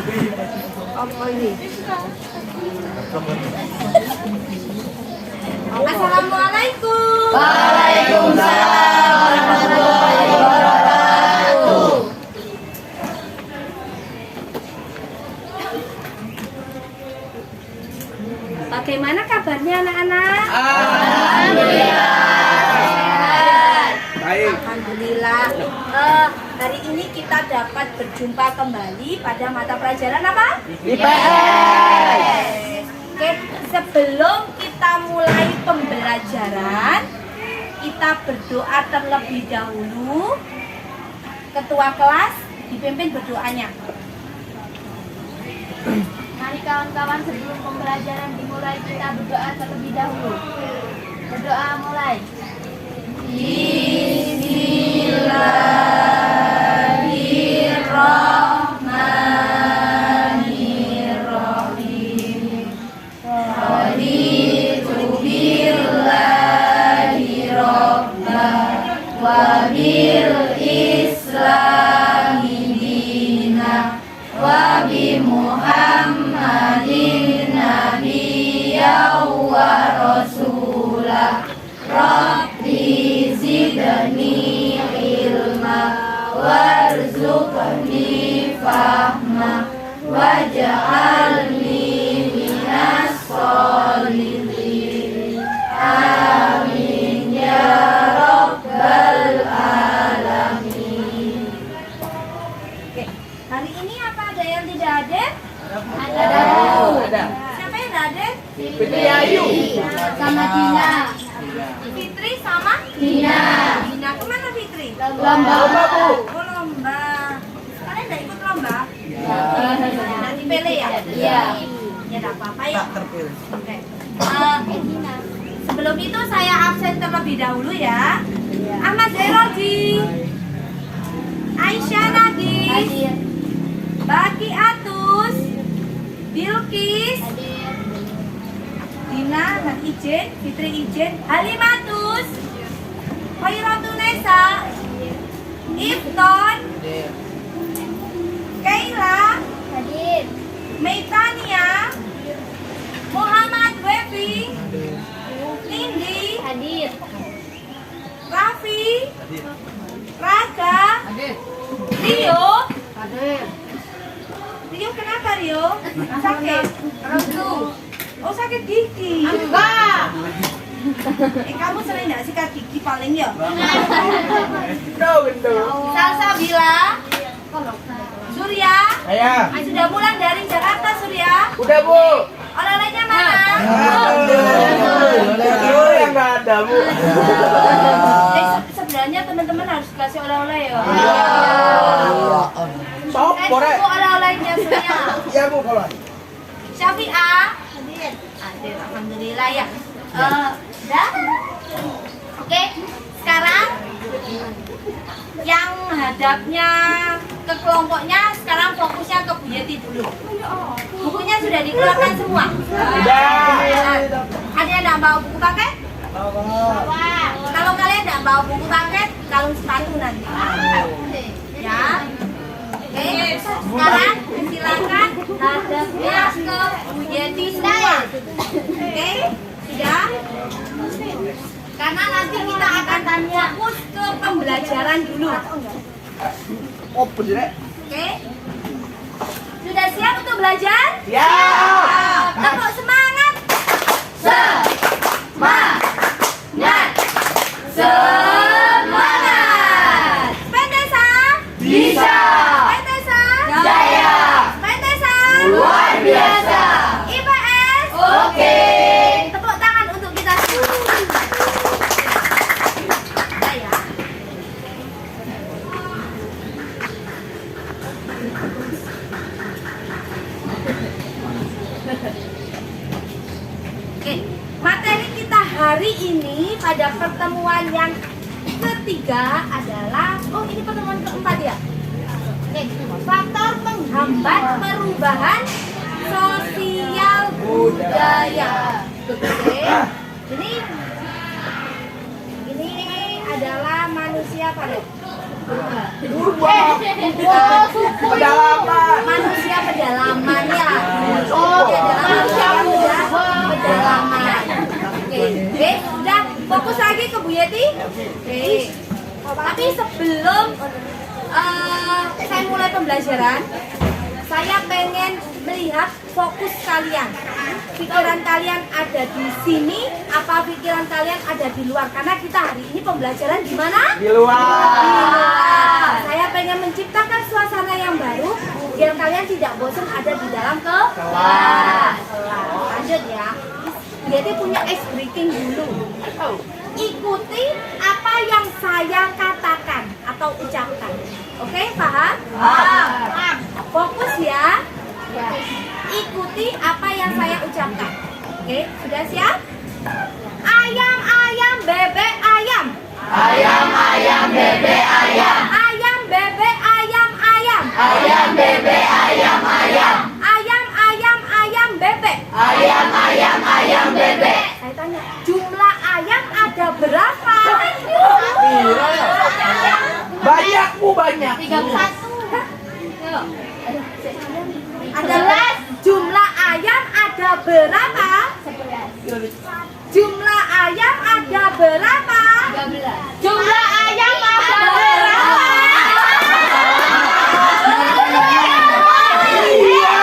Apa ini? Assalamualaikum. Waalaikumsalam warahmatullahi wabarakatuh. Bagaimana kabarnya anak-anak? Alhamdulillah. Baik. Alhamdulillah. Hari ini kita dapat berjumpa kembali pada mata pelajaran apa? IPS. Oke, sebelum kita mulai pembelajaran, kita berdoa terlebih dahulu. Ketua kelas dipimpin berdoanya. Mari kawan-kawan, sebelum pembelajaran dimulai kita berdoa terlebih dahulu. Berdoa mulai. Bismillahirrahmanirrahim. Raditu billahi rabban wa bil islami dina wa bi Muhammadin nabiyyan wa rasulah. Rabbi zidni ilma warzuqni fahma waj'alni minas sholihin. Amin ya rabbal alamin. Oke, hari ini apa ada yang tidak hadir? Ada. Siapa yang tidak hadir? Fitri Ayu. Sama Dina. Fitri sama Dina. Dina kemana Fitri? Lomba, Bu. Oh, lomba. Kalian udah ikut lomba? Udah dipilih ya? Iya. Ya enggak apa-apa ya. Terpilih. Oke. Sebelum itu saya absen terlebih dahulu ya. Ahmad Zairodi, Aisyah Nagis, Baki Atus, Bilkis, Dina dan Ijen, Fitri Ijen, Halimatus, Khairotunesa, Ifton, Kaila, Hadir. Meitania, Muhammad Wefi, Nindi, Hadir. Raffi, Raga, Rio. Rio kenapa Rio? Sakit? Oh sakit gigi. Enggak. Kamu sering nggak sikat gigi paling ya? Gendut. Salsabila, Surya, Saya. sudah pulang dari Jakarta Surya. Udah, Bu. Oleh-olehnya mana? Itu yang nggak ada, Bu. Sebenarnya teman-teman harus kasih oleh-oleh ya. Sok, boleh. Tunggu oleh-olehnya Surya. Iya, Bu, boleh. Syafi'ah, hadir. Hadir, alhamdulillah ya. Dah. Oke, sekarang yang hadapnya ke kelompoknya sekarang fokusnya ke Bu Yeti dulu. Bukunya sudah dikeluarkan semua. Sudah. Ada yang nggak bawa buku paket? Kalau kalian nggak bawa buku paket, kalung sepatu nanti. Ya. Oke, sekarang silakan hadapnya ke Bu Yeti semua. Oke, sudah. Karena nanti kita akan fokus ke pembelajaran dulu. Oh, bener. Oke. Sudah siap untuk belajar? Ya. Tepuk semangat. Semangat. Semangat. Pentesa. Bisa. Pentesa. Jaya. Pentesa. Luar biasa. IPS. Oke. Tepuk tangan untuk kita semua. Nah, ya. Oke, materi kita hari ini pada pertemuan yang ketiga adalah ini pertemuan keempat ya. Oke, faktor menghambat perubahan sosial budaya. Oke, ini adalah manusia pada Pedalaman. manusia pedalaman. ke Bu Yeti? Oke. Tapi sebelum saya mulai pembelajaran, saya pengen melihat fokus kalian. Pikiran kalian ada di sini, apa pikiran kalian ada di luar? Karena kita hari ini pembelajaran di mana? Di luar. Di luar. Saya pengen menciptakan suasana yang baru biar kalian tidak bosan ada di dalam kelas. Lanjut ya. Jadi punya ice breaking dulu. Ikuti apa yang saya katakan atau ucapkan. Oke, paham? Paham. Fokus ya. Ikuti apa yang saya ucapkan. Oke, sudah siap? Ayam, ayam, bebek, ayam. Ayam, ayam, bebek, ayam. Ayam, bebek, ayam, ayam. Ayam, bebek, ayam, ayam. Ayam, ayam, ayam, bebek. Ayam, ayam, ayam, bebek. Saya tanya, jumlah ayam ada berapa? Banyak Bu, banyak. 31. Adalah jumlah ayam ada berapa? 11. Jumlah ayam ada berapa? 13. Jumlah ayam ada berapa? Iya.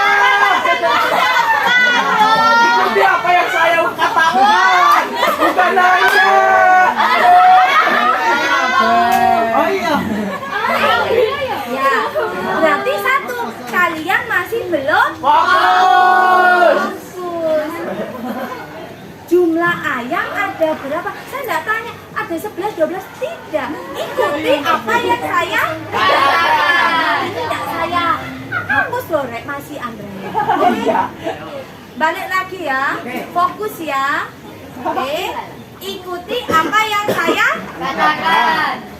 Ikuti apa yang saya katakan. Bukan nanya. Oh iya. Ya, berarti satu. Kalian masih belum Fokus. fokus. Jumlah ayam ada berapa? Saya nggak tanya. Ada 11, 12, tidak. Ikuti apa yang saya katakan. Tidak saya hapus loh, Rek. Masih Andre. Iya. Balik lagi ya. Fokus ya. Oke. Ikuti apa yang saya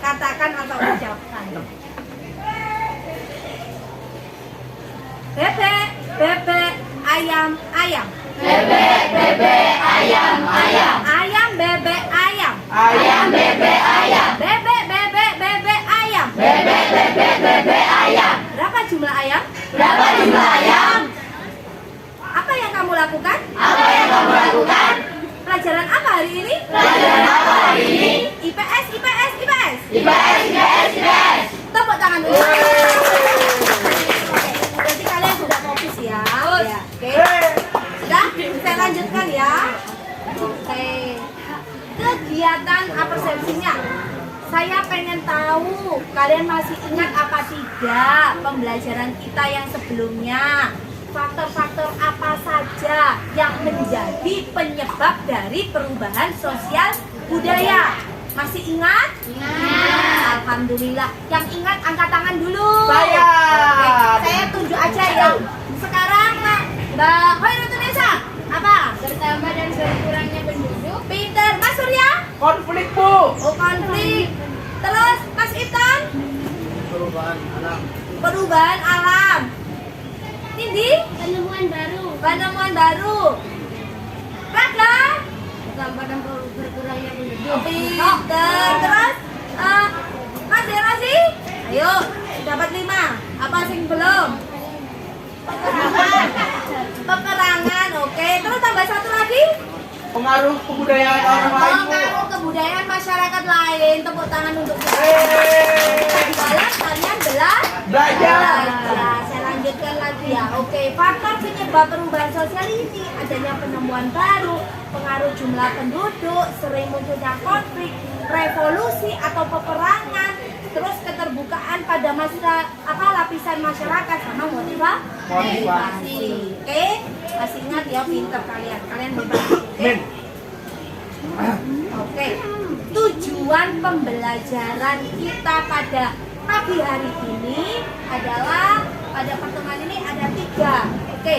katakan atau ucapkan. Bebek, bebek, ayam, ayam. Bebek, bebek, ayam, ayam. Ayam, bebek, ayam. Ayam, bebek, ayam. Bebek, bebek, bebek, ayam. Bebek, bebek, bebek, ayam. Berapa jumlah ayam? Berapa jumlah ayam? Apa yang kamu lakukan? Apa yang kamu lakukan? Pelajaran apa hari ini? Pelajaran apa hari ini? IPS, IPS, IPS. IPS, IPS, IPS. Tepuk tangan dulu. Berarti kalian sudah fokus ya. Ya, oke. Sudah? Saya lanjutkan ya. Oke. Kegiatan persepsinya. Saya pengen tahu kalian masih ingat apa tidak pembelajaran kita yang sebelumnya. Faktor-faktor apa saja yang menjadi penyebab dari perubahan sosial budaya? Masih ingat? Ingat. Alhamdulillah. Yang ingat angkat tangan dulu. Saya. Oke, saya tunjuk aja ya. Sekarang Mbak Hoirutunisa, apa? Bertambah dan berkurangnya penduduk. Pinter. Mas Surya? Konflik Bu. Oh, konflik. Terus Mas Iton? Perubahan alam. Perubahan alam. Nindi? Penemuan baru. Penemuan baru. Raga? Bertambah dan berkurangnya penduduk. Pinter. Terus Mas Derosi? Ayo, dapat 5. Apa sing belum? Peperangan, oke. Terus tambah satu lagi? Pengaruh kebudayaan orang lain Bu. Pengaruh kebudayaan masyarakat lain. Tepuk tangan untuk kita. Di dalam kalian Belajar. Ya, saya lanjutkan lagi ya. Oke, faktor penyebab perubahan sosial ini adanya penemuan baru, pengaruh jumlah penduduk, sering munculnya konflik, revolusi atau peperangan, terus keterbukaan pada lapisan masyarakat sama motivasi. Oke, masih ingat ya pinter kalian. Kalian hebat. Oke. Oke. Tujuan pembelajaran kita pada pagi hari ini adalah pada pertemuan ini ada 3. Oke,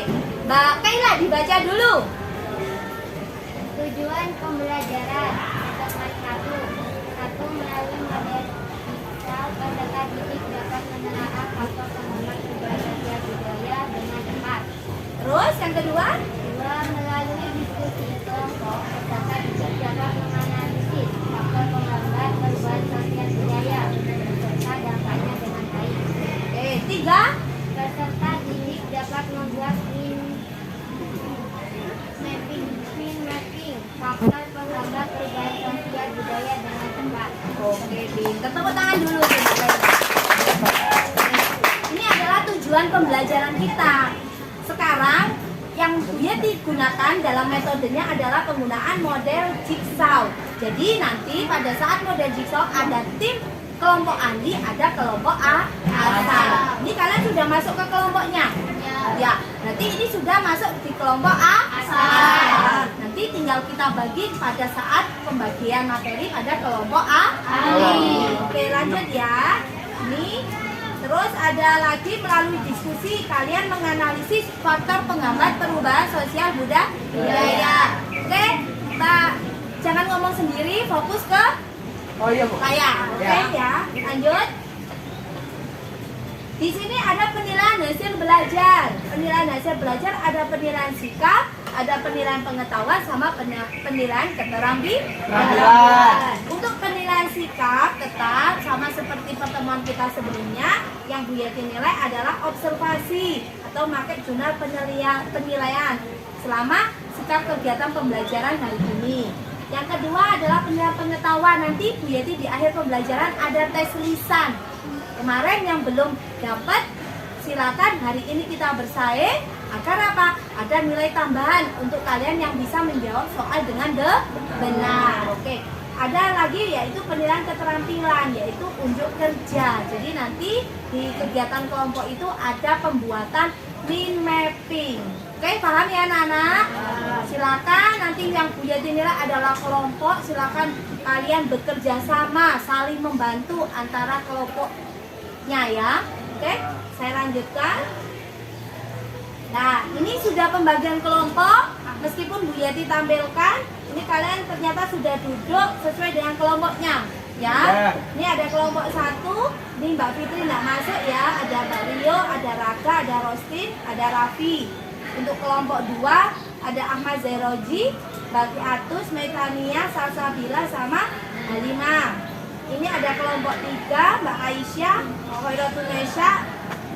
Mbak Kaila dibaca dulu. Tujuan pembelajaran nomor 1 melalui model digital peserta didik dapat menelaah faktor pengembangan perubahan sosial budaya dengan cepat. Terus yang kedua? 2 melalui diskusi kelompok peserta didik dapat menganalisis faktor penghambat perubahan sosial budaya serta dampaknya dengan baik. Oke, 3. Peserta didik dapat membuat mapping faktor penghambat perubahan sosial sosial budaya dengan cepat. Oke, pinter. Tepuk tangan dulu. Ini adalah tujuan pembelajaran kita. Sekarang yang Bu Yeti gunakan dalam metodenya adalah penggunaan model jigsaw. Jadi nanti pada saat model jigsaw ada tim kelompok Andi, ada kelompok Hasan. Ini kalian sudah masuk ke kelompoknya? Ya, berarti ini sudah masuk di kelompok Hasan. Nanti tinggal kita bagi pada saat pembagian materi pada kelompok Andi. Oke, lanjut ya. Ini terus ada lagi melalui diskusi kalian menganalisis faktor penghambat perubahan sosial budaya. Oke, kita jangan ngomong sendiri, fokus ke Oh iya Bu. saya. Oke ya, lanjut. Di sini ada penilaian hasil belajar. Penilaian hasil belajar ada penilaian sikap, ada penilaian pengetahuan sama penilaian keterampilan. Untuk penilaian sikap tetap sama seperti pertemuan kita sebelumnya, yang Bu Yeti nilai adalah observasi atau pakai jurnal penilaian selama sikap kegiatan pembelajaran hari ini. Yang kedua adalah penilaian pengetahuan. Nanti Bu Yeti di akhir pembelajaran ada tes lisan. Kemarin yang belum dapat, silakan hari ini kita bersaing agar apa? Ada nilai tambahan untuk kalian yang bisa menjawab soal dengan benar. Oke. Ada lagi yaitu penilaian keterampilan, yaitu unjuk kerja. Jadi nanti di kegiatan kelompok itu ada pembuatan mind mapping. Oke, paham ya anak-anak? Silakan nanti yang Bu Yeti nilai adalah kelompok. Silakan kalian bekerja sama, saling membantu antara kelompoknya ya. Oke, saya lanjutkan. Nah, ini sudah pembagian kelompok. Meskipun Bu Yeti tampilkan, ini kalian ternyata sudah duduk sesuai dengan kelompoknya. Ya, ini ada kelompok 1. Ini Mbak Fitri nggak masuk ya. Ada Mbak Rio, ada Raga, ada Rostin, ada Raffi. Untuk kelompok 2 ada Ahmad Zairoji, Mbak Atus, Metania, Salsabila sama Halimah. Ini ada kelompok 3 Mbak Aisyah, Khairatul Nesya,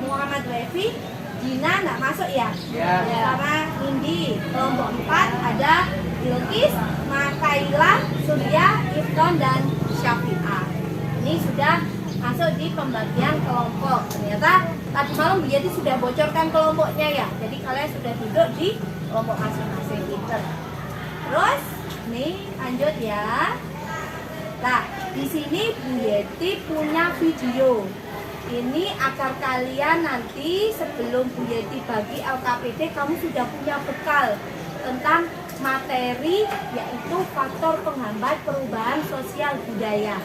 Muhammad Wefi, Gina nggak masuk ya? Sama Indi. Kelompok 4 ada Ilkis, Makaila, Surya, Ifton dan Syafi'ah. Ini sudah masuk di pembagian kelompok. Ternyata tadi malam Bu Yeti sudah bocorkan kelompoknya ya. Jadi kalian sudah duduk di kelompok masing-masing gitu. Terus nih lanjut ya. Nah, di sini Bu Yeti punya video. Ini agar kalian nanti sebelum Bu Yeti bagi LKPD kamu sudah punya bekal tentang materi yaitu faktor penghambat perubahan sosial budaya.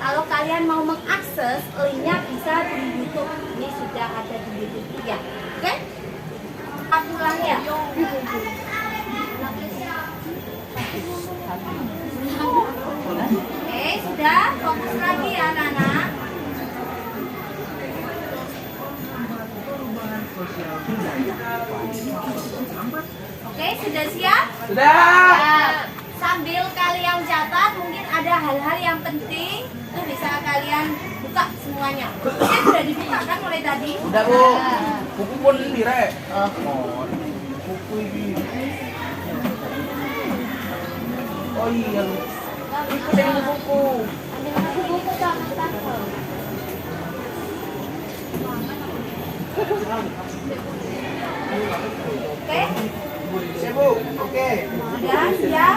Kalau kalian mau mengakses, linknya bisa di YouTube. Ini sudah ada di YouTube ya. Oke? Aku ulang ya. Oke, sudah. Fokus lagi ya anak-anak. Oke, sudah siap? Sudah. Sambil kalian catat, mungkin ada hal-hal yang penting. Itu bisa kalian buka semuanya. Ini sudah dibuka kan mulai tadi? Udah Bu. Buku pun ini Rek. Buku ini. Oh iya lu. Ikut dengan buku. Buku sama stafel. Oke? Siap Bu. Oke. Sudah siap?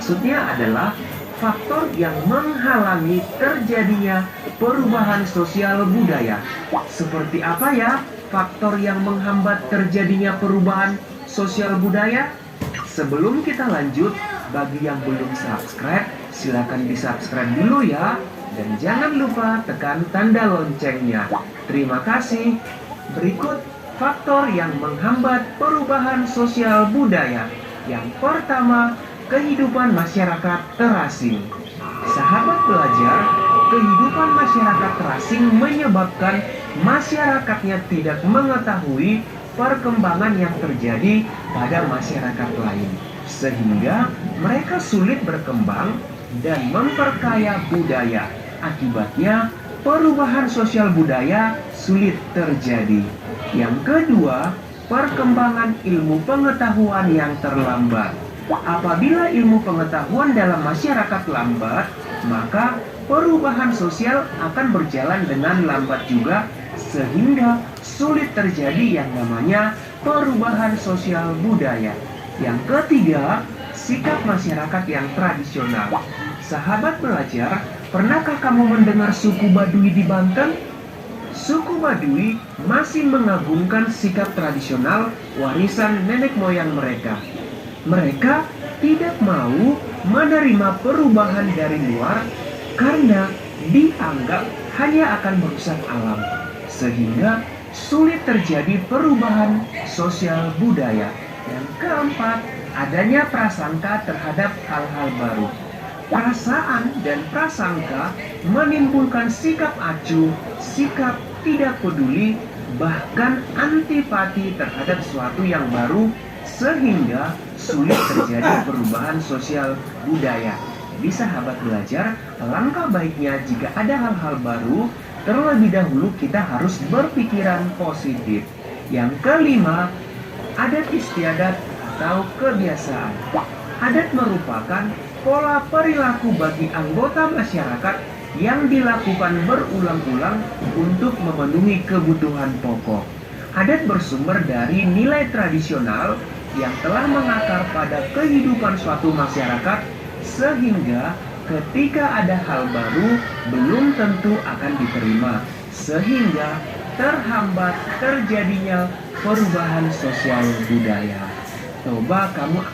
Maksudnya adalah faktor yang menghalangi terjadinya perubahan sosial budaya. Seperti apa ya faktor yang menghambat terjadinya perubahan sosial budaya? Sebelum kita lanjut, bagi yang belum subscribe, silakan di-subscribe dulu ya. Dan jangan lupa tekan tanda loncengnya. Terima kasih. Berikut faktor yang menghambat perubahan sosial budaya. Yang pertama, kehidupan masyarakat terasing. Sahabat belajar, kehidupan masyarakat terasing menyebabkan masyarakatnya tidak mengetahui perkembangan yang terjadi pada masyarakat lain, sehingga mereka sulit berkembang dan memperkaya budaya. Akibatnya, perubahan sosial budaya sulit terjadi. Yang kedua, perkembangan ilmu pengetahuan yang terlambat. Apabila ilmu pengetahuan dalam masyarakat lambat, maka perubahan sosial akan berjalan dengan lambat juga, sehingga sulit terjadi yang namanya perubahan sosial budaya. Yang ketiga, sikap masyarakat yang tradisional. Sahabat belajar, pernahkah kamu mendengar suku Baduy di Banten? Suku Baduy masih mengagungkan sikap tradisional warisan nenek moyang mereka. Mereka tidak mau menerima perubahan dari luar karena dianggap hanya akan merusak alam, sehingga sulit terjadi perubahan sosial budaya. Yang keempat, adanya prasangka terhadap hal-hal baru. Perasaan dan prasangka menimbulkan sikap acuh, sikap tidak peduli, bahkan antipati terhadap sesuatu yang baru, sehingga sulit terjadi perubahan sosial budaya. Di sahabat belajar, alangkah baiknya jika ada hal-hal baru, terlebih dahulu kita harus berpikiran positif. Yang kelima, adat istiadat atau kebiasaan. Adat merupakan pola perilaku bagi anggota masyarakat yang dilakukan berulang-ulang untuk memenuhi kebutuhan pokok. Adat bersumber dari nilai tradisional yang telah mengakar pada kehidupan suatu masyarakat, sehingga ketika ada hal baru belum tentu akan diterima, sehingga terhambat terjadinya perubahan sosial budaya. Coba kamu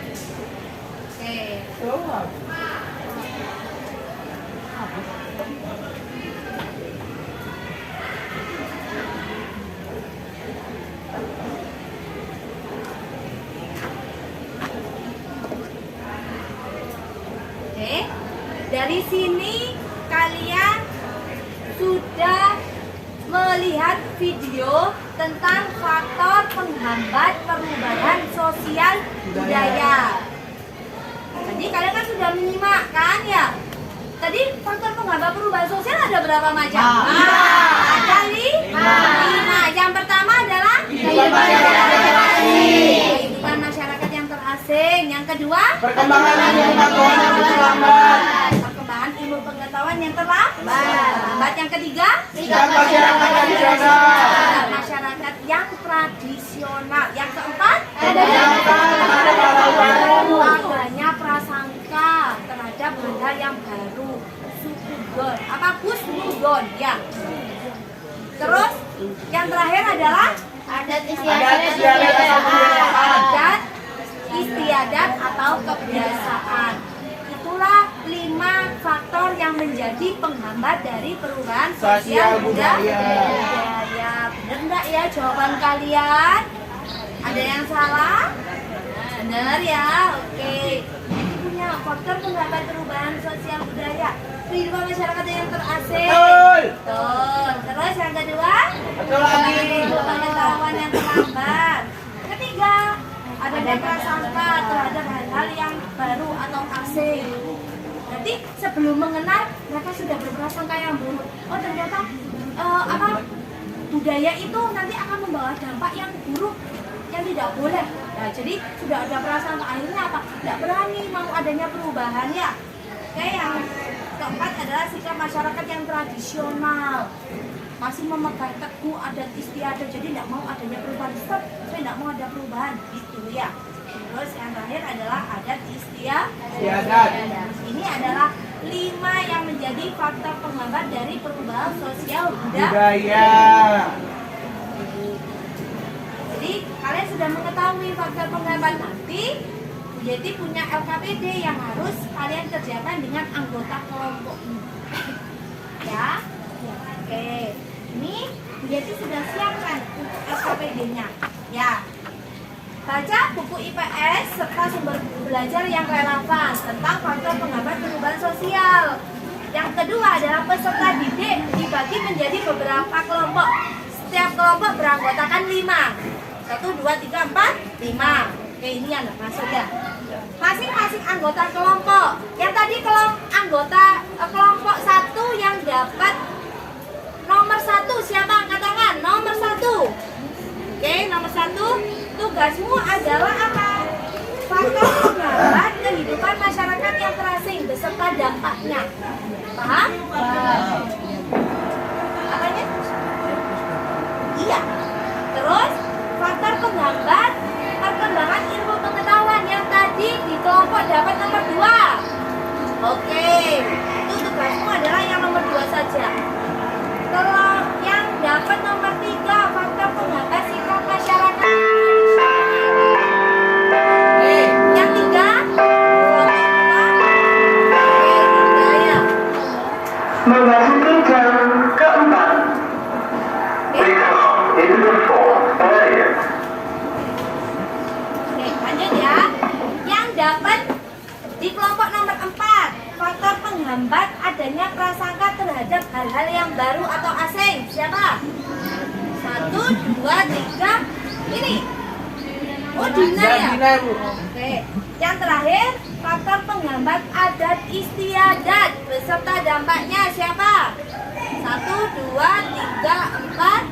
dari sini kalian sudah melihat video tentang faktor penghambat perubahan sosial budaya. Tadi kalian kan sudah menyimak kan ya? Tadi faktor penghambat perubahan sosial ada berapa macam? Ada 5. Yang pertama adalah kehidupan masyarakat yang terasing. Yang kedua, Perkembangan ilmu pengetahuan yang terlambat. perkembangan ilmu pengetahuan yang terlambat. Yang ketiga, Sikap masyarakat tradisional. masyarakat yang tradisional. Yang keempat, adanya prasangka terhadap hal yang baru. Sukudon. Apa Kusnudon? Ya. Terus yang terakhir adalah Adat Adat istiadat atau kebiasaan. adat istiadat atau kebiasaan. Itulah 5 faktor yang menjadi penghambat dari perubahan sosial budaya. Benar enggak ya jawaban kalian? Ada yang salah? Benar ya? Oke. Jadi punya faktor penghambat perubahan sosial budaya. Kehidupan masyarakat yang terasing. Betul. Terus yang kedua? Betul lagi. Pengetahuan yang terlambat. Ketiga, adanya prasangka terhadap hal-hal yang baru atau asing. Nanti sebelum mengenal, mereka sudah berprasangka yang buruk. Oh ternyata budaya itu nanti akan membawa dampak yang buruk, yang tidak boleh. Nah, jadi sudah ada prasangka, akhirnya apa? Tidak berani mau adanya perubahan ya. Oke, yang keempat adalah sikap masyarakat yang tradisional, masih memegang teguh adat istiadat, jadi tidak mau adanya perubahan. Stop, saya tidak mau ada perubahan, gitu ya. Terus yang terakhir adalah adat istiadat. Ini adalah 5 yang menjadi faktor penghambat dari perubahan sosial budaya. Jadi kalian sudah mengetahui faktor penghambat, nanti jadi punya LKPD yang harus kalian kerjakan dengan anggota kelompok ini. Ya, oke. Ini jadi sudah siapkan untuk LKPD-nya. Ya. Baca buku IPS serta sumber belajar yang relevan tentang faktor penghambat perubahan sosial. Yang kedua adalah peserta didik dibagi menjadi beberapa kelompok. Setiap kelompok beranggotakan 5. 1, 2, 3, 4, 5. Oke, ini yang masuk ya. Masing-masing anggota kelompok. Yang tadi anggota kelompok 1 yang dapat Oke, nomor 1, tugasmu adalah apa? Faktor penghambat kehidupan masyarakat yang terasing beserta dampaknya. Paham? Apanya? Iya. Terus, faktor penghambat perkembangan ilmu pengetahuan yang tadi di kelompok dapat nomor 2. Oke, itu tugasmu adalah yang nomor 2 saja. Kalau yang dapat nomor 3, faktor penghambat sikap masyarakat. Yang 3, budaya. Memasuki jam keempat. Become in the fourth area. Oke, lanjut ya. Yang dapat di kelompok nomor 4, faktor penghambat adanya prasangka terhadap hal-hal yang baru atau asing. Siapa? 1, 2, 3. Ini. Oh, Dina ya? Dina, Bu. Oke. Yang terakhir, faktor penghambat adat istiadat beserta dampaknya siapa? 1, 2, 3, 4.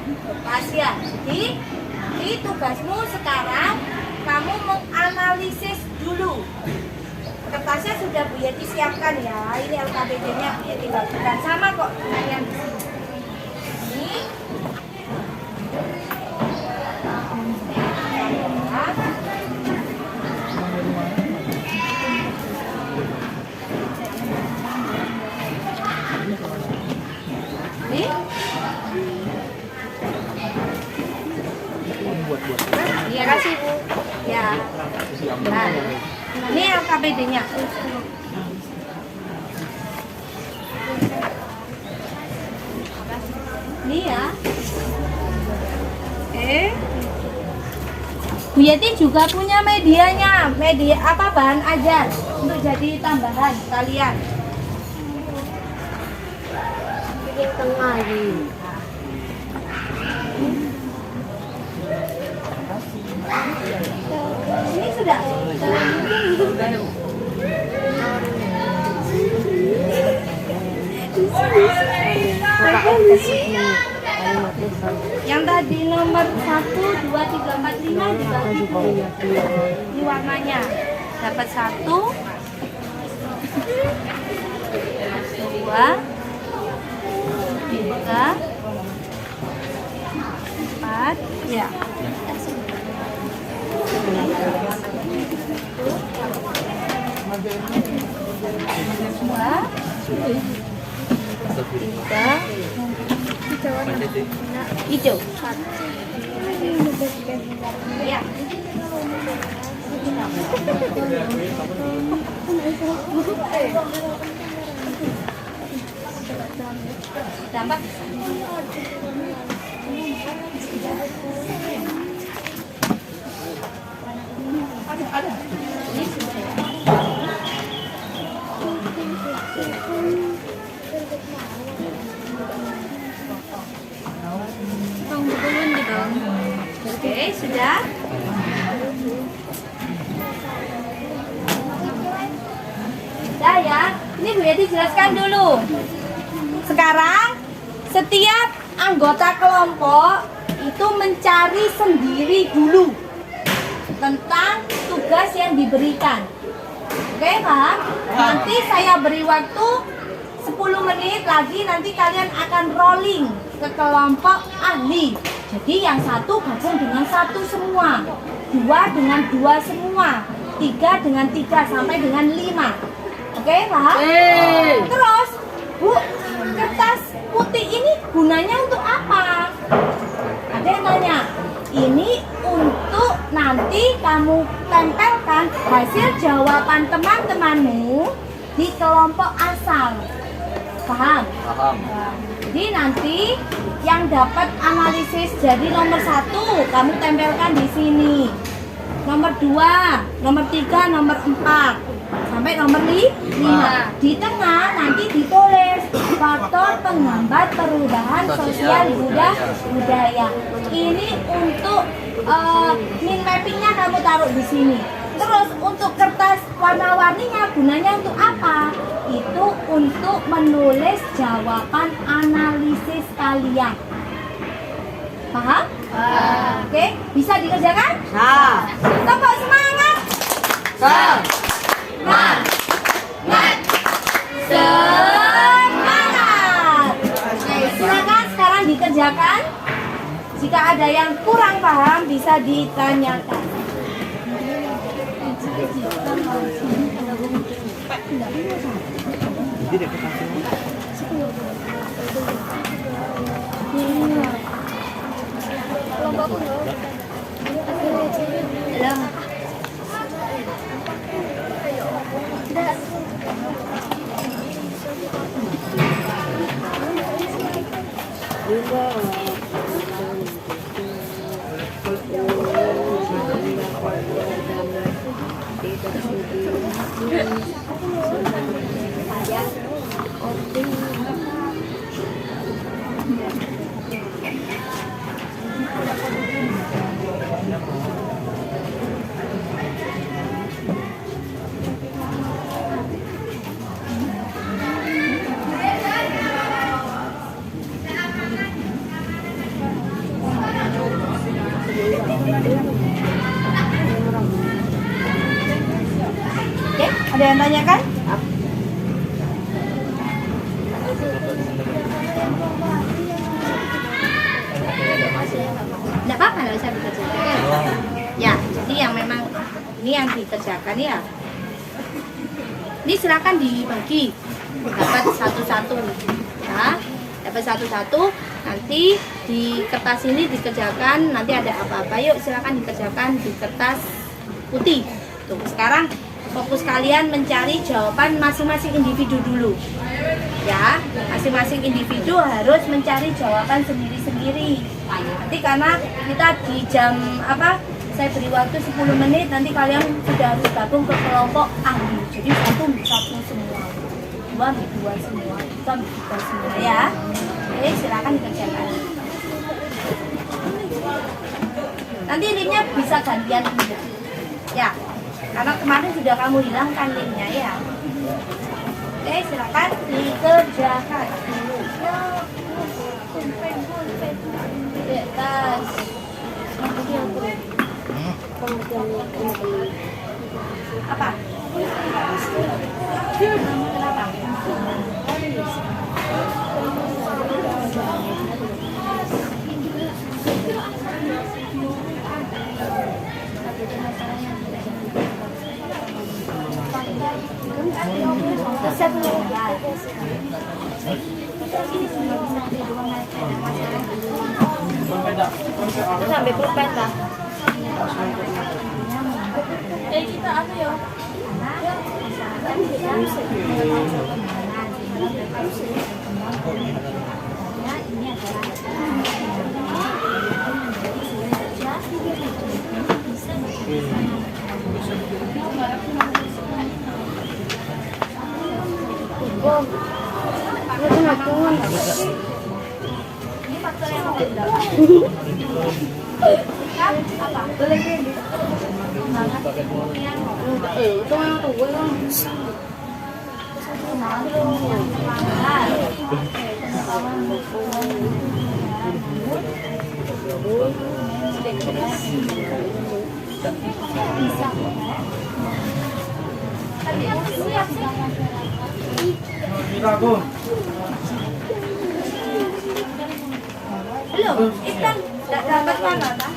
Tasya. Jadi tugasmu sekarang kamu menganalisis dulu. Kertasnya sudah Bu Yeti siapkan ya. Ini LKPD-nya Bu Yeti bagikan. Sama kok dengan yang di sini. Ini. Ini. Iya kasih Bu. Ya. Nah, ini LKPD-nya. Ini ya. Bu Yeti juga punya medianya. Media apa bahan ajar untuk jadi tambahan kalian. Bikin tengah ini. Ini sudah. Yang tadi nomor 1, 2, 3, 4, 5 dibagi. Ini warnanya. Dapat 1, 2, 3, 4. Ya. Dua, tiga, hijau. Ya. Dampak. Ada. Ini sudah ya. Oke, sudah. Sudah ya. Ini Bu Yeti jelaskan dulu. Sekarang setiap anggota kelompok itu mencari sendiri dulu tentang tugas yang diberikan. Oke, paham? Nanti saya beri waktu 10 menit lagi, nanti kalian akan rolling ke kelompok ahli. Jadi yang 1 gabung dengan 1 semua, 2 dengan 2 semua, 3 dengan 3 sampai dengan 5. Oke, paham? Terus, Bu, kertas putih ini gunanya untuk apa? Ada yang tanya. Ini untuk nanti kamu tempelkan hasil jawaban teman-temanmu di kelompok asal. Paham? Paham. Jadi nanti yang dapat analisis jadi nomor 1 kamu tempelkan di sini. Nomor 2, nomor 3, nomor 4 sampai nomor 5. Di tengah nanti ditulis faktor penghambat perubahan sosial budaya. Ini untuk min mappingnya kamu taruh di sini. Terus untuk kertas warna-warninya gunanya untuk apa? Itu untuk menulis jawaban analisis kalian. Paham? Oke, bisa dikerjakan? Tepuk semangat. Semangat. Oke, silakan sekarang dikerjakan. Jika ada yang kurang paham bisa ditanyakan. Oke, ada yang tanyakan? Tidak apa-apa, nggak usah dikerjakan. Ya, jadi yang memang ini yang dikerjakan ya. Ini silakan dibagi, dapat satu-satu, ya, dapat satu-satu. Nanti di kertas ini dikerjakan. Nanti ada apa-apa, yuk silakan dikerjakan di kertas putih. Tuh, sekarang fokus kalian mencari jawaban masing-masing individu dulu. Ya, masing-masing individu harus mencari jawaban sendiri-sendiri. Nanti karena kita di jam apa? Saya beri waktu 10 menit, nanti kalian sudah harus gabung ke kelompok ambil. Jadi satu semua, dua semua, tiga semua ya. Oke, silakan dikerjakan. Nanti linknya bisa gantian pindah. Ya, karena kemarin sudah kamu hilangkan linknya ya. Oke, silakan dikerjakan dulu. Tas. Apa? Sampai pulpen lah. Kita apa ya? Ini faktor yang apa? Itu yang tua dong. Belum, Istan tidak dapat mana, Pak?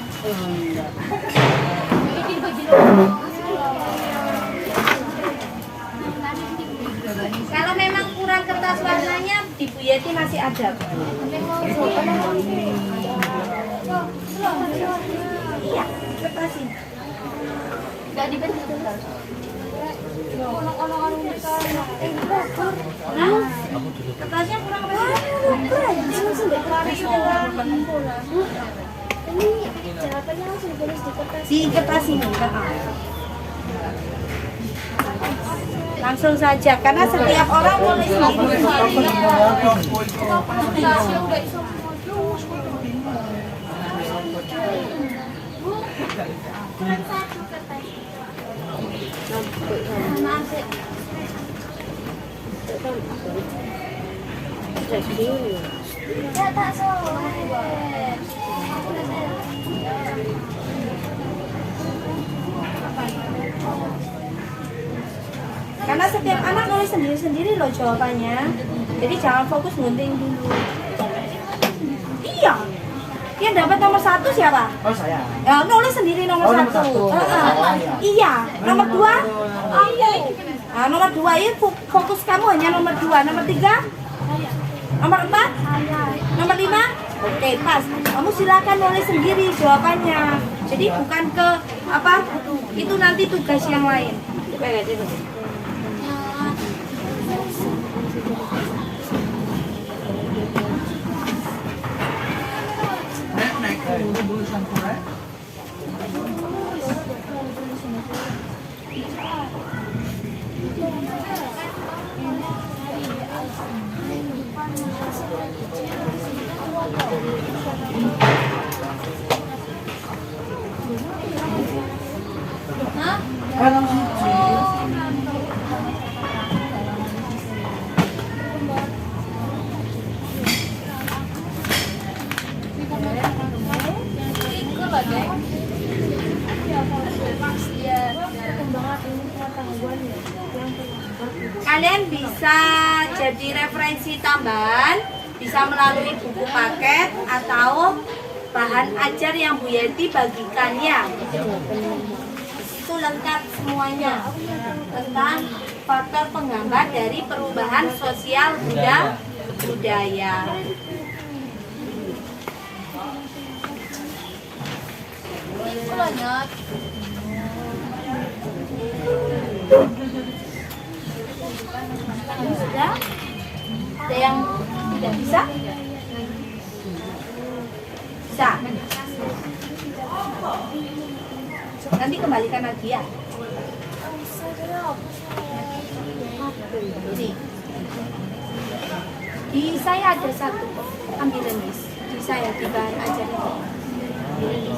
Kalau memang kurang kertas warnanya, di Bu Yeti masih ada. Iya, kertas ini. Tidak dibentuk. Kertasnya kurang apa? Ini jawabannya langsung ditulis di kertas. Di kertas ini, langsung saja, karena setiap orang nulis Ya tak soal. Karena setiap anak nulis sendiri-sendiri loh jawabannya. Jadi jangan fokus gunting dulu. Iya. Yang dapat nomor 1 siapa? Oh saya. Ya, nulis sendiri nomor Oh, nomor 1. satu. Iya. Nomor 2? Iya. Nah, nomor 2 ini fokus kamu hanya nomor 2. Nomor 3? Nomor 4? Nomor 5? Oke, pas. Kamu silakan nulis sendiri jawabannya. Jadi bukan ke apa? Itu nanti tugas yang lain. Naik dulu sampurnya. Kalau kalian bisa jadi referensi tambahan, bisa melalui buku paket atau bahan ajar yang Bu Yenti bagikannya. Itu lengkap semuanya tentang faktor penghambat dari perubahan sosial budaya. Sudah? Ada yang tidak bisa? Bisa. Nanti kembalikan lagi ya. Ini. Di saya ada satu. Ambilin Miss. Di saya di bahan ajar ini.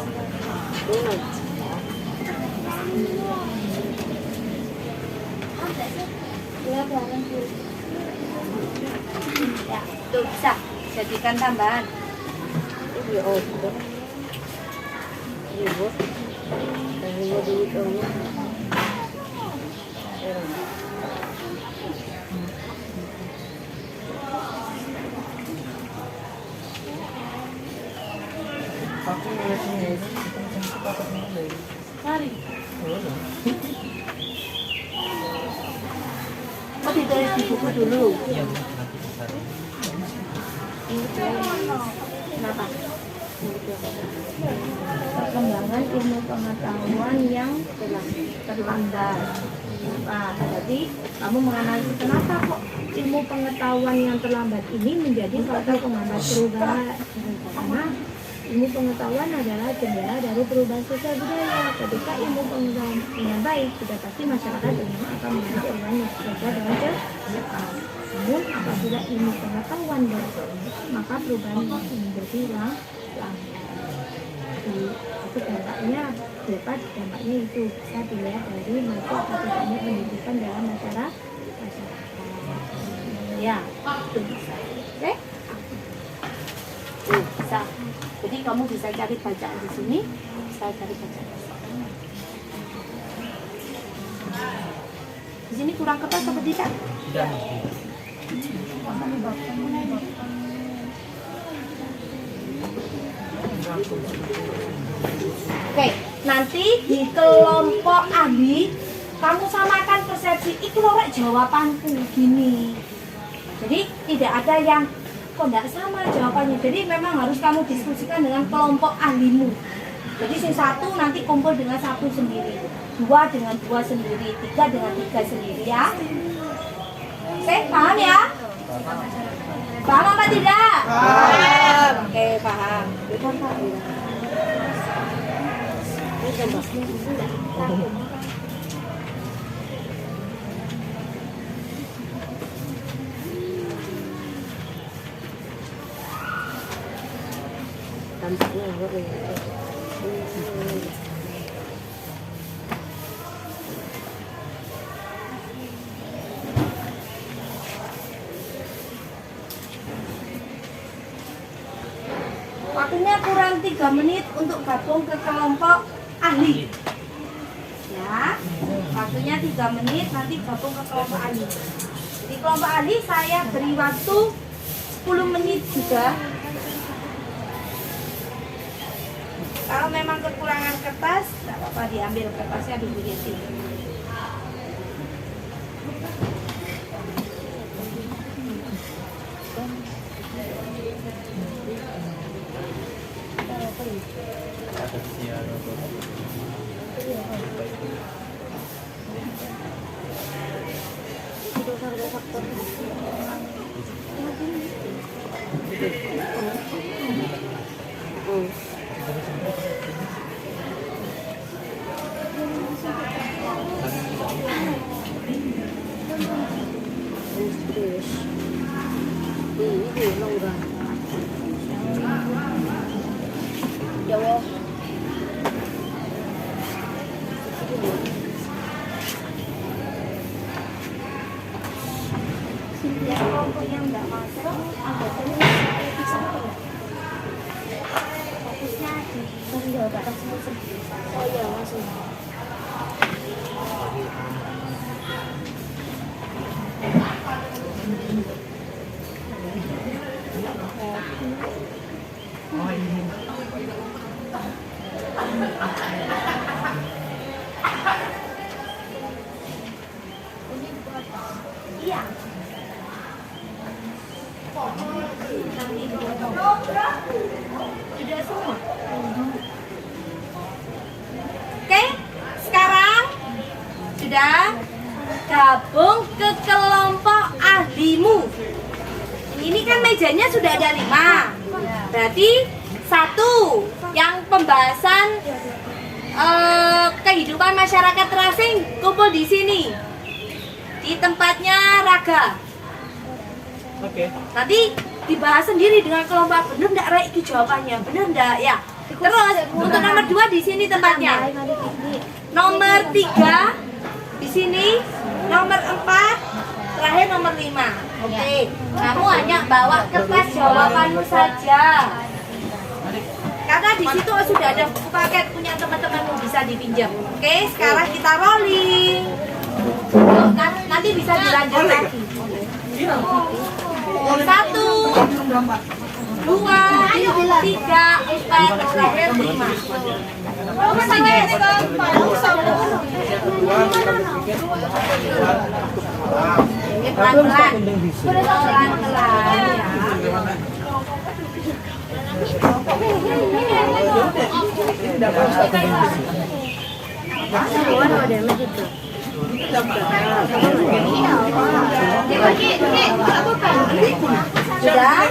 Ya, tuh bisa jadikan tambahan. aku nulisnya ini Mari. Mau ditulis di buku dulu. Kenapa? Perkembangan ilmu pengetahuan yang terlambat. Nah, jadi kamu menganalisis kenapa kok ilmu pengetahuan yang terlambat ini menjadi faktor penghambat perubahan. Karena ilmu pengetahuan adalah jendela dari perubahan sosial budaya. Ketika ilmu pengetahuan dengan baik, sudah pasti masyarakat akan menjadi perubahan sosial dengan cepat. Namun apabila ilmu pengetahuan buruk, maka perubahan menjadi lambat. Itu dampaknya itu bisa dilihat dari masuk atau tidaknya pendidikan dalam masyarakat. Ya, itu bisa. Oke? Bisa. Jadi kamu bisa cari bacaan di sini, bisa cari bacaan di sini. Di sini kurang ketat atau tidak? dan Oke, nanti di kelompok ahli kamu samakan persepsi. Iki lho rek jawabanku gini. Jadi tidak ada yang kok tidak sama jawabannya. Jadi memang harus kamu diskusikan dengan kelompok ahlimu. Jadi yang satu nanti kumpul dengan satu sendiri, dua dengan dua sendiri, tiga dengan tiga sendiri ya. Oke, paham ya? Paham apa tidak? Paham. Oke, paham. Aku waktunya kurang 3 menit untuk gabung ke kelompok ahli. Ya, waktunya 3 menit, nanti gabung ke kelompok ahli. Di kelompok ahli saya beri waktu 10 menit juga. Kalau memang kekurangan kertas, tidak apa-apa, diambil kertasnya di Bu Yeti. Ya, kelompok yang nggak masuk, anggotanya bisa apa ya? Fokusnya di batas musuh. Oh iya, langsung. Iya. Sudah semua. Oke, sekarang sudah gabung ke kelompok ahlimu. Ini kan mejanya sudah ada 5. Berarti 1 yang pembahasan kehidupan masyarakat terasing kumpul di sini. Di tempatnya Raga. Oke. Nanti dibahas sendiri dengan kelompok. Bener enggak Rek itu jawabannya? Bener enggak? Ya. Terus untuk nomor 2 di sini tempatnya. Nomor 3 di sini. Nomor 4 terakhir nomor 5. Oke. Kamu hanya bawa kertas jawabanmu saja. Karena di situ sudah ada buku paket punya teman-temanmu, bisa dipinjam. Oke, sekarang kita rolling. Nanti bisa dilanjut lagi. 1, 2, 3, 4, terakhir 5. Pelan-pelan. Pelan-pelan ya. Sudah,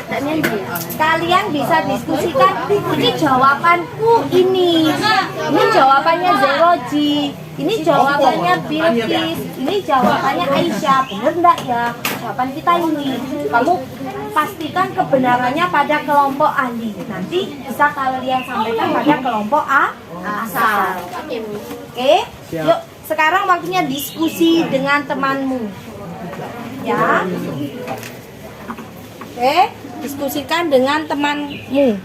kalian bisa diskusikan. Ini jawabanku ini jawabannya Zeroji, ini jawabannya Bilqis, ini jawabannya Aisyah. Bener enggak ya jawaban kita ini? Kamu pastikan kebenarannya pada kelompok ahli. Nanti bisa kalian sampaikan pada kelompok asal. Oke, yuk sekarang waktunya diskusi dengan temanmu. Ya. Oke, diskusikan dengan temanmu.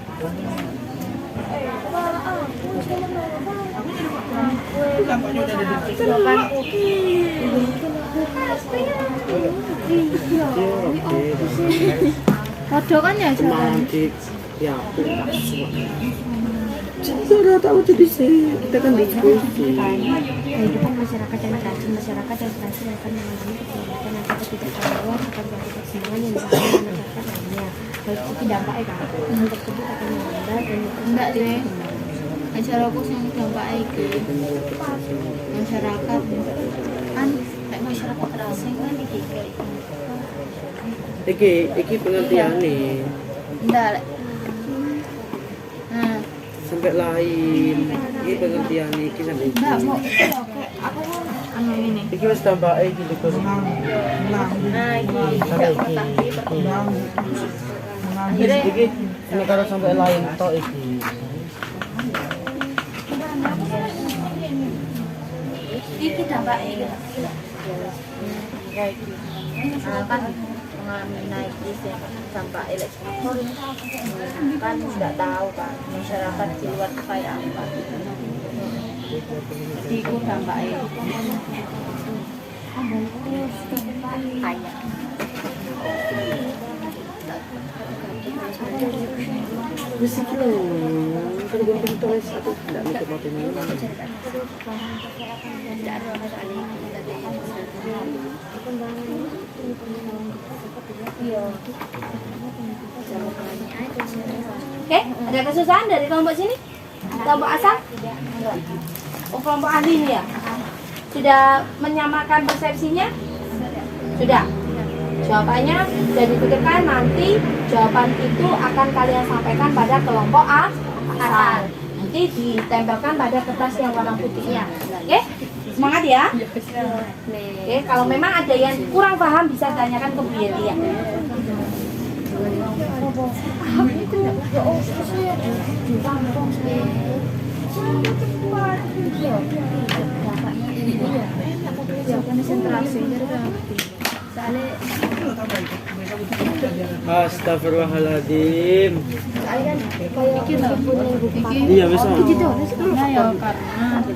Waduh kan ya jalan. Ya, sudah tahu jadi sih, kita kan diskusi. Kehidupan masyarakat yang terasing, masyarakat yang terasing akan mengalami keterlibatan antara ketidaktahuan akan melakukan kesenangan yang dilakukan masyarakat lainnya. Hal itu dampaknya kan? Hal tersebut akan melanggar dan enggak deh. Acara aku yang dampaknya ke masyarakat kan kayak masyarakat terasing kan Iki pengertian nih. enggak. Nah, Sampai lain. Iki pengertian nih, iki sampai iki. enggak mau aku mau anu ini. Iki wis tambah iki lho. Nah, ini Sampai iki. Iki ini kalau sampai lain tok iki. Iki dampaknya. Kan mengalami naik dampak elektronik kan nggak tahu kan masyarakat di luar itu kayak apa. Jadi itu dampaknya ayah. Musik lo, kalau gue tulis atau tidak mau coba ini. Oke, ada kesusahan dari kelompok sini? Kelompok asal? Oh, kelompok ahli ini ya? Sudah menyamakan persepsinya? Sudah? Jawabannya sudah dipikirkan, nanti jawaban itu akan kalian sampaikan pada kelompok asal. Nanti ditempelkan pada kertas yang warna putihnya. Oke? Semangat ya? Oke, kalau memang ada yang kurang paham bisa tanyakan ke Bu Yeti ya. Astagfirullahaladzim. Iya bisa. Nah ya karena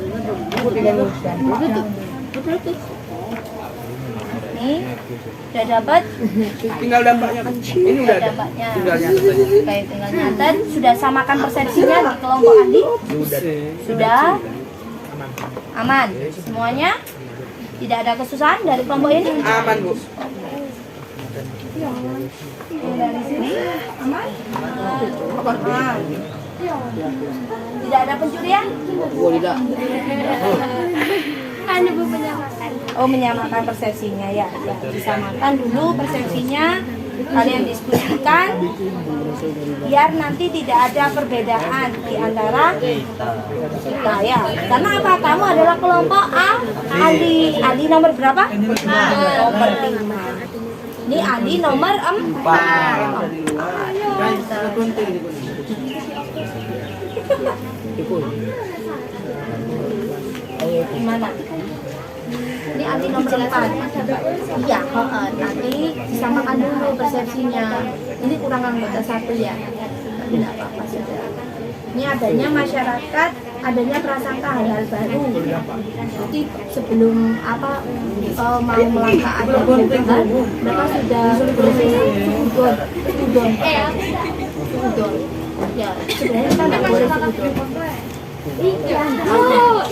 Nih, udah dapat? Tinggal dampaknya. Ini udah ada. Dampaknya. Tinggal nyatet. Oke, tinggal nyatet. Sudah samakan persepsinya di kelompok ahli? Sudah? Aman? Semuanya? Tidak ada kesusahan dari kelompok ini? Aman, Bu. Dari sini? Aman? Aman. Tidak ada pencurian? Anda menyamakan. Oh, menyamakan persepsinya ya. Ya, disamakan dulu persepsinya. Kalian diskusikan biar nanti tidak ada perbedaan di antara kita ya. Karena apa? Kamu adalah kelompok A, ahli nomor berapa? Nomor 5. Ini ahli nomor 4. Gimana? Ini ahli nomor 4. Iya, nanti disamakan dulu persepsinya. Ini kurang anggota 1 ya. Tapi tidak apa-apa sudah. Ini adanya masyarakat, adanya prasangka hal-hal baru. Jadi sebelum mau melangkah ada perubahan, mereka sudah sudon. Ya, sebenarnya kita tidak boleh sudon.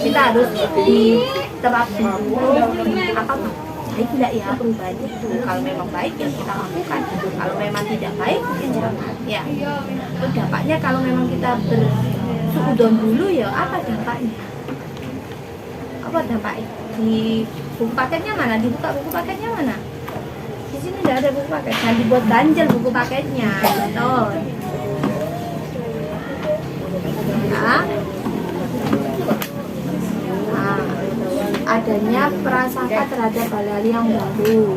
Kita harus diterapkan apa baik tidak ya perubahan itu. Kalau memang baik ya kita lakukan, kalau memang tidak baik ya jangan ya. Dampaknya kalau memang kita bersudon dulu ya apa dampaknya? Apa dampaknya? Di buku paketnya mana? Dibuka buku paketnya mana? Di sini tidak ada buku paket. Nah, dibuat ganjel buku paketnya. Betul. Adanya prasangka terhadap hal-hal yang baru.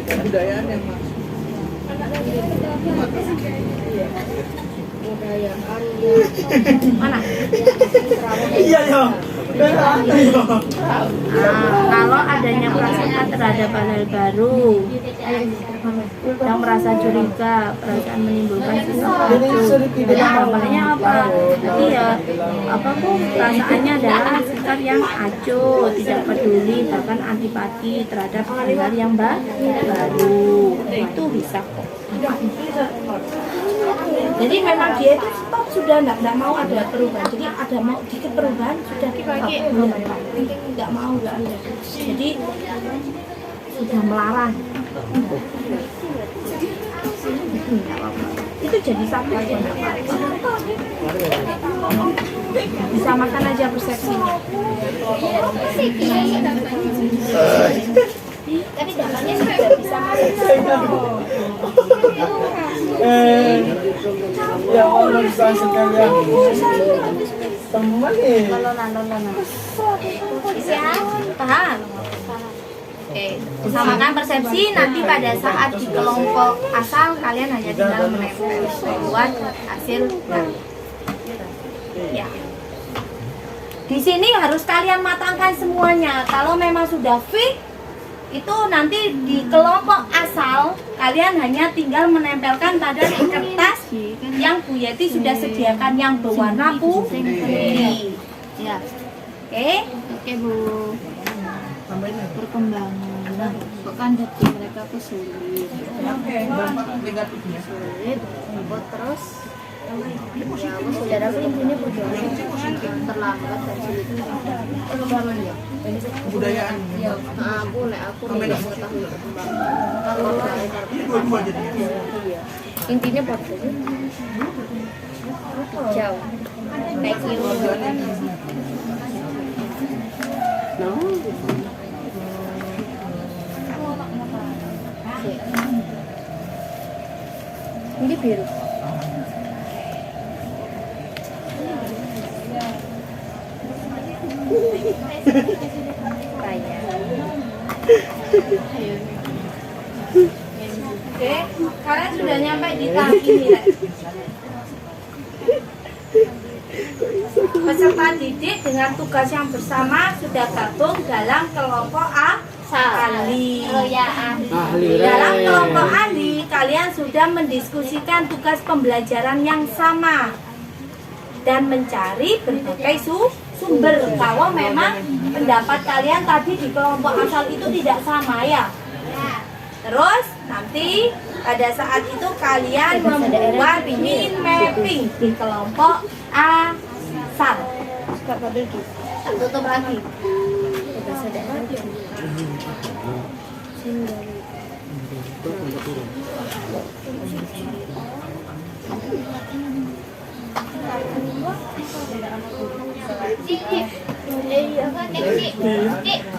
Kebudayaan yang Mana? iya ya. Kalau adanya prasangka terhadap hal-hal baru yang merasa curiga, perasaan menimbulkan sikap acuh, dampaknya apa? Nanti ya perasaannya adalah sikap yang acuh, tidak peduli, bahkan antipati terhadap hal-hal yang baru. Itu bisa kok. Jadi memang dia itu stop sudah nggak mau ada perubahan. Jadi ada mau dikit perubahan sudah belum nggak mau nggak ada. Jadi sudah melarang. Itu jadi satu aja nggak apa-apa. Disamakan aja persepsinya. Tapi dampaknya sudah bisa Ya Allah bisa sekalian. Teman Bisa? Paham? Oke, Samakan persepsi, nanti pada saat di kelompok asal kalian hanya tinggal menempel buat hasil tadi. Ya. Di sini harus kalian matangkan semuanya. Kalau memang sudah fix, itu nanti di kelompok asal kalian hanya tinggal menempelkan pada kertas yang Bu Yeti sudah sediakan yang berwarna putih. Ya. Oke? Oke Bu. Perkembangan. Kok kan jadi mereka kesulit. Oke, dampak negatifnya. Sulit. Terus. Ya, aku sudah dapat intinya perjuangan terlambat dan sulit. Perkembangan ya. Kebudayaan. Ya, aku tidak mengetahui perkembangan. Kalau Ini dua-dua jadinya. iya. Intinya podcast. Jauh. Thank you. No. Ini biru. Kayak. Oke, kalian sudah nyampe di tahap ini, Rek. Peserta didik dengan tugas yang bersama sudah gabung dalam kelompok ahli. Ahli Dalam Re. kelompok ahli, kalian sudah mendiskusikan tugas pembelajaran yang sama dan mencari berbagai sumber. Kalau memang pendapat kalian tadi di kelompok asal itu tidak sama ya. Terus nanti pada saat itu kalian membuat min mapping di kelompok asal. Tutup lagi.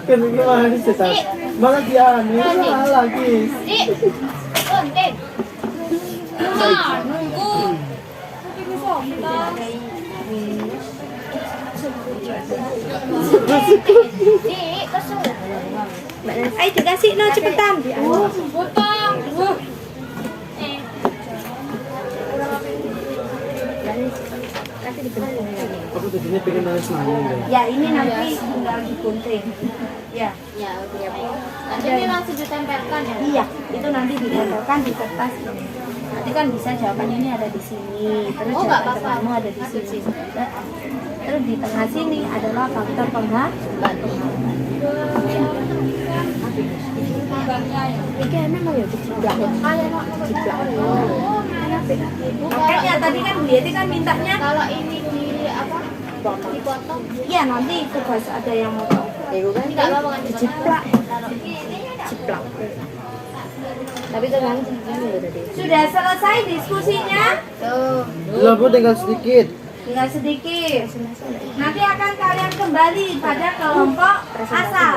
Kan gimana sih, Tas? Malah dia aneh, salah lagi. Ayo dikasih no cepetan. Aku tadinya pengen nulis nanya. Ya ini nanti tinggal digunting. Ya. Ya, oke ya Bu. Nanti ini langsung ditempelkan ya. Iya, itu nanti ditempelkan di kertas ini. Nanti kan bisa jawabannya ini ada di sini, terus Oh, nggak jawaban apa-apa. temanmu ada di sini. Terus di tengah sini adalah faktor penghambat. Iki enak mau ya dijiplak ya. Makanya tadi kan Bu Yeti kan mintanya, Kalau ini di apa? Dipotong. iya nanti tugas ada yang mau. Iku kan Ini nggak apa-apa kan dijiplak. Taruh. Jiplak. Tapi tergantung gimana tadi. Sudah selesai diskusinya? Tuh. Belum, Bu, tinggal sedikit. Tinggal sedikit. Nanti akan kalian kembali pada kelompok asal.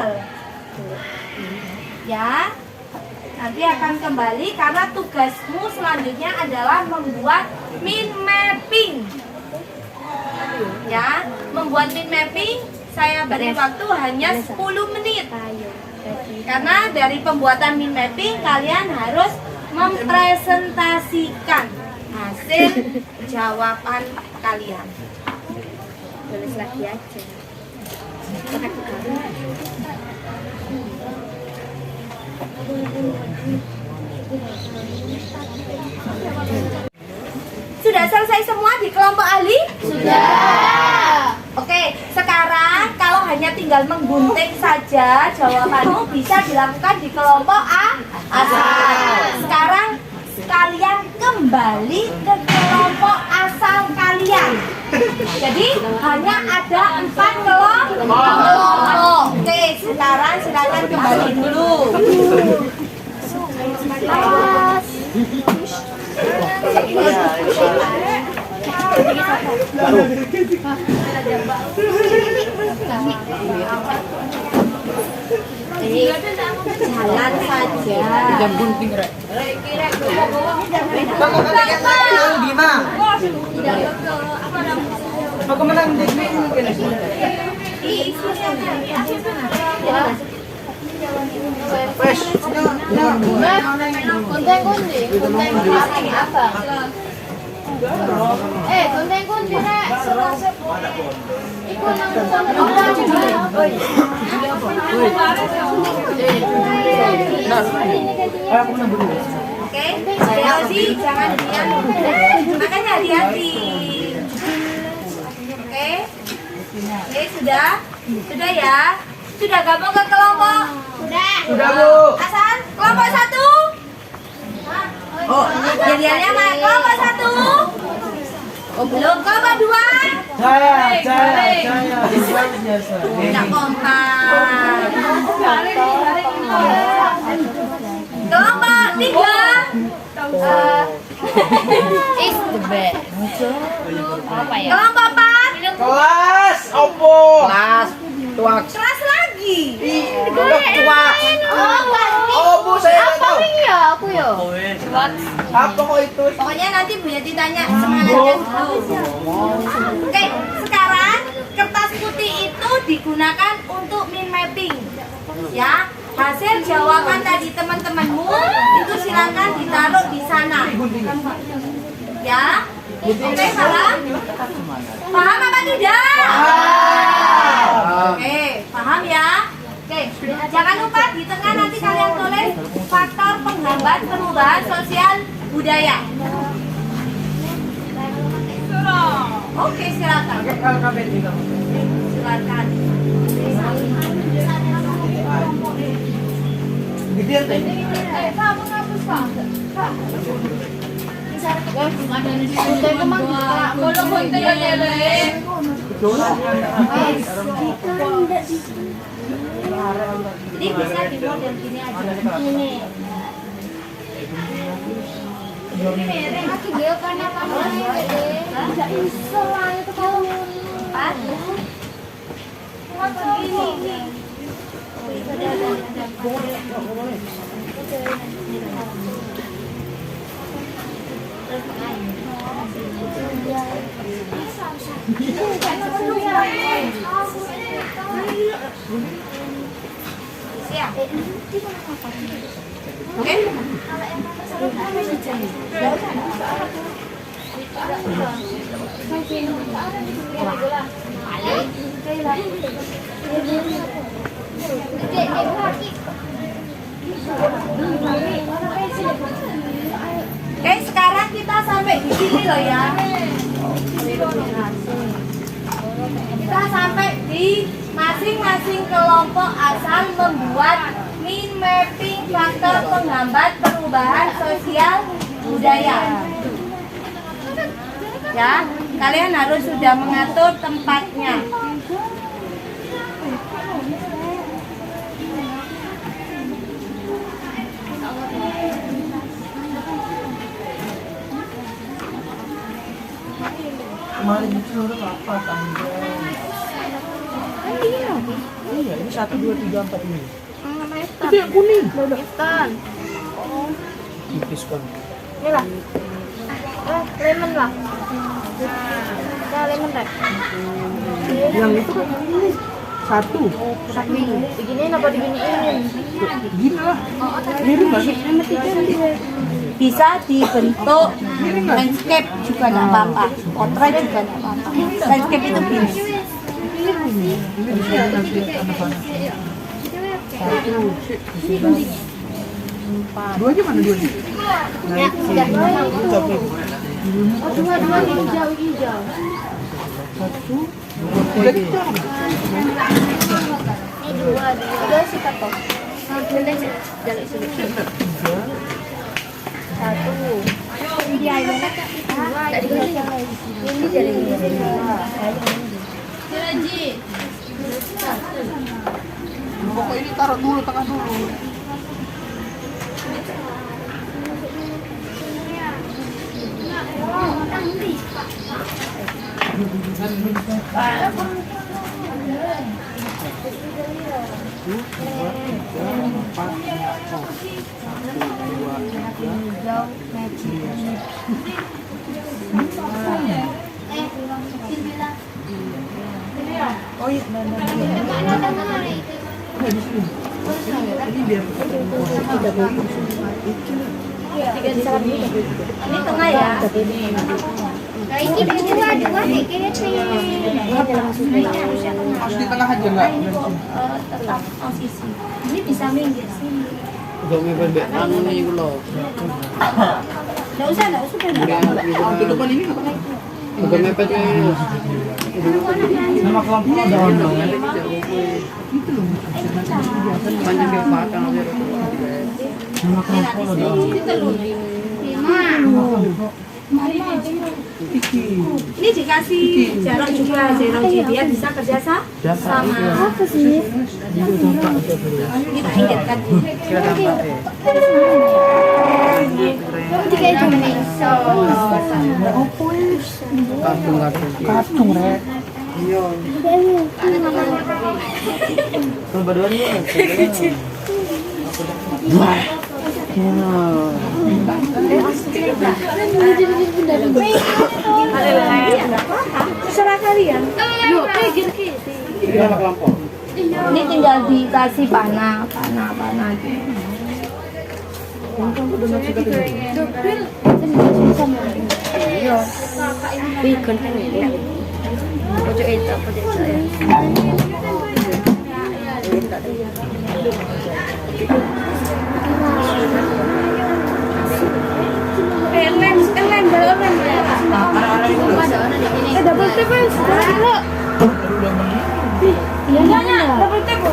Ya. Nanti akan kembali karena tugasmu selanjutnya adalah membuat min mapping. Ya, membuat min mapping saya beri waktu hanya 10 menit. Karena dari pembuatan min mapping kalian harus mempresentasikan hasil jawaban kalian. Tulis lagi aja. Sudah selesai semua di kelompok ahli? Sudah. Oke, sekarang kalau hanya tinggal menggunting saja jawabanmu bisa dilakukan di kelompok asal. Sekarang kalian kembali ke kelompok asal kalian. Jadi hanya ada 4 kelompok. Oke, sekarang silakan kembali dulu. Awas. Jalan saja. Jam gunting, Rek. Aku menang di Gunting-gunting, gunting apa? Gunting-gunting rek. Iku nang Oke, Delsi jangan diam. Makanya hati-hati. Oke. Oke, sudah? Sudah ya? Sudah gabung ke kelompok? Sudah, Bu. Hasan, kelompok 1? Oh, Jadiannya mana? Kelompok 1? Oh, belum. Kelompok 2? Jaya. Tidak kompak. Kelompok 3? is the best. Apa ya? Kelompok 4? Kelas opo? Kelas tuak. Kelas lagi. Tuak. Oh, Bu, saya nggak tahu. Ya, aku ya. Apa kok itu? Pokoknya nanti Bu Yati tanya semangatnya dulu. Oke, sekarang kertas putih itu digunakan untuk mind mapping. Ya, hasil jawaban tadi teman-temanmu itu silakan ditaruh di sana. Ya, oke, paham? Paham apa tidak? Oke, paham ya? Oke, jangan lupa di tengah nanti kalian tulis faktor penghambat perubahan sosial budaya. Oke, silakan. Silakan. Gedean teh. Gunting kemang Jadi bisa di model gini aja. Aku gak pernah pakai. Tidak iso lah itu kau. Pas. Begini. Siap. Oke. Oke, sekarang kita sampai di sini loh ya. Kita sampai di masing-masing kelompok asal membuat mind mapping faktor penghambat perubahan sosial budaya. Ya, kalian harus sudah mengatur tempatnya. Kemarin itu apa tanggal? Iya, ini 1, 2, 3, 4 ini. Itu yang kuning. Tipis kan. Ini lah. Lemon lah. Lemon deh. Yang itu kan ini 1. Beginiin apa diginiin? Gini lah. Mirip nggak sih? Bisa dibentuk landscape juga tidak apa-apa, potret juga tidak apa-apa. Landscape itu bisa. Duanya mana duanya? Dua hijau. Jadi Ini dua sih kata. Jaluk sini. 1. Ini aja. Ini jadi pokok ini taruh dulu tengah dulu. Oh iya, Ini tengah ya. Nah, ini dua kayaknya Harus di tengah aja nggak? Tetap posisi. Ini bisa minggir sini. Udah bebek anu nih lo. Nggak usah. Tutupan ini apa? Udah mepet ini. Nama kelompoknya ada ondong. Panjang kayak batang aja. Nama kelompok ada ondong. Ini dikasih jarak juga, dia bisa kerja sama. Apa sih? Kita ingatkan. Kita tambah kayak Indonesia. Katung rek. Iya. Kalau berdua nih. Wah. Terserah kalian. Ini anak kelompok. Ini tinggal dikasih panah. Double tap ya, lo. Iya, double tap.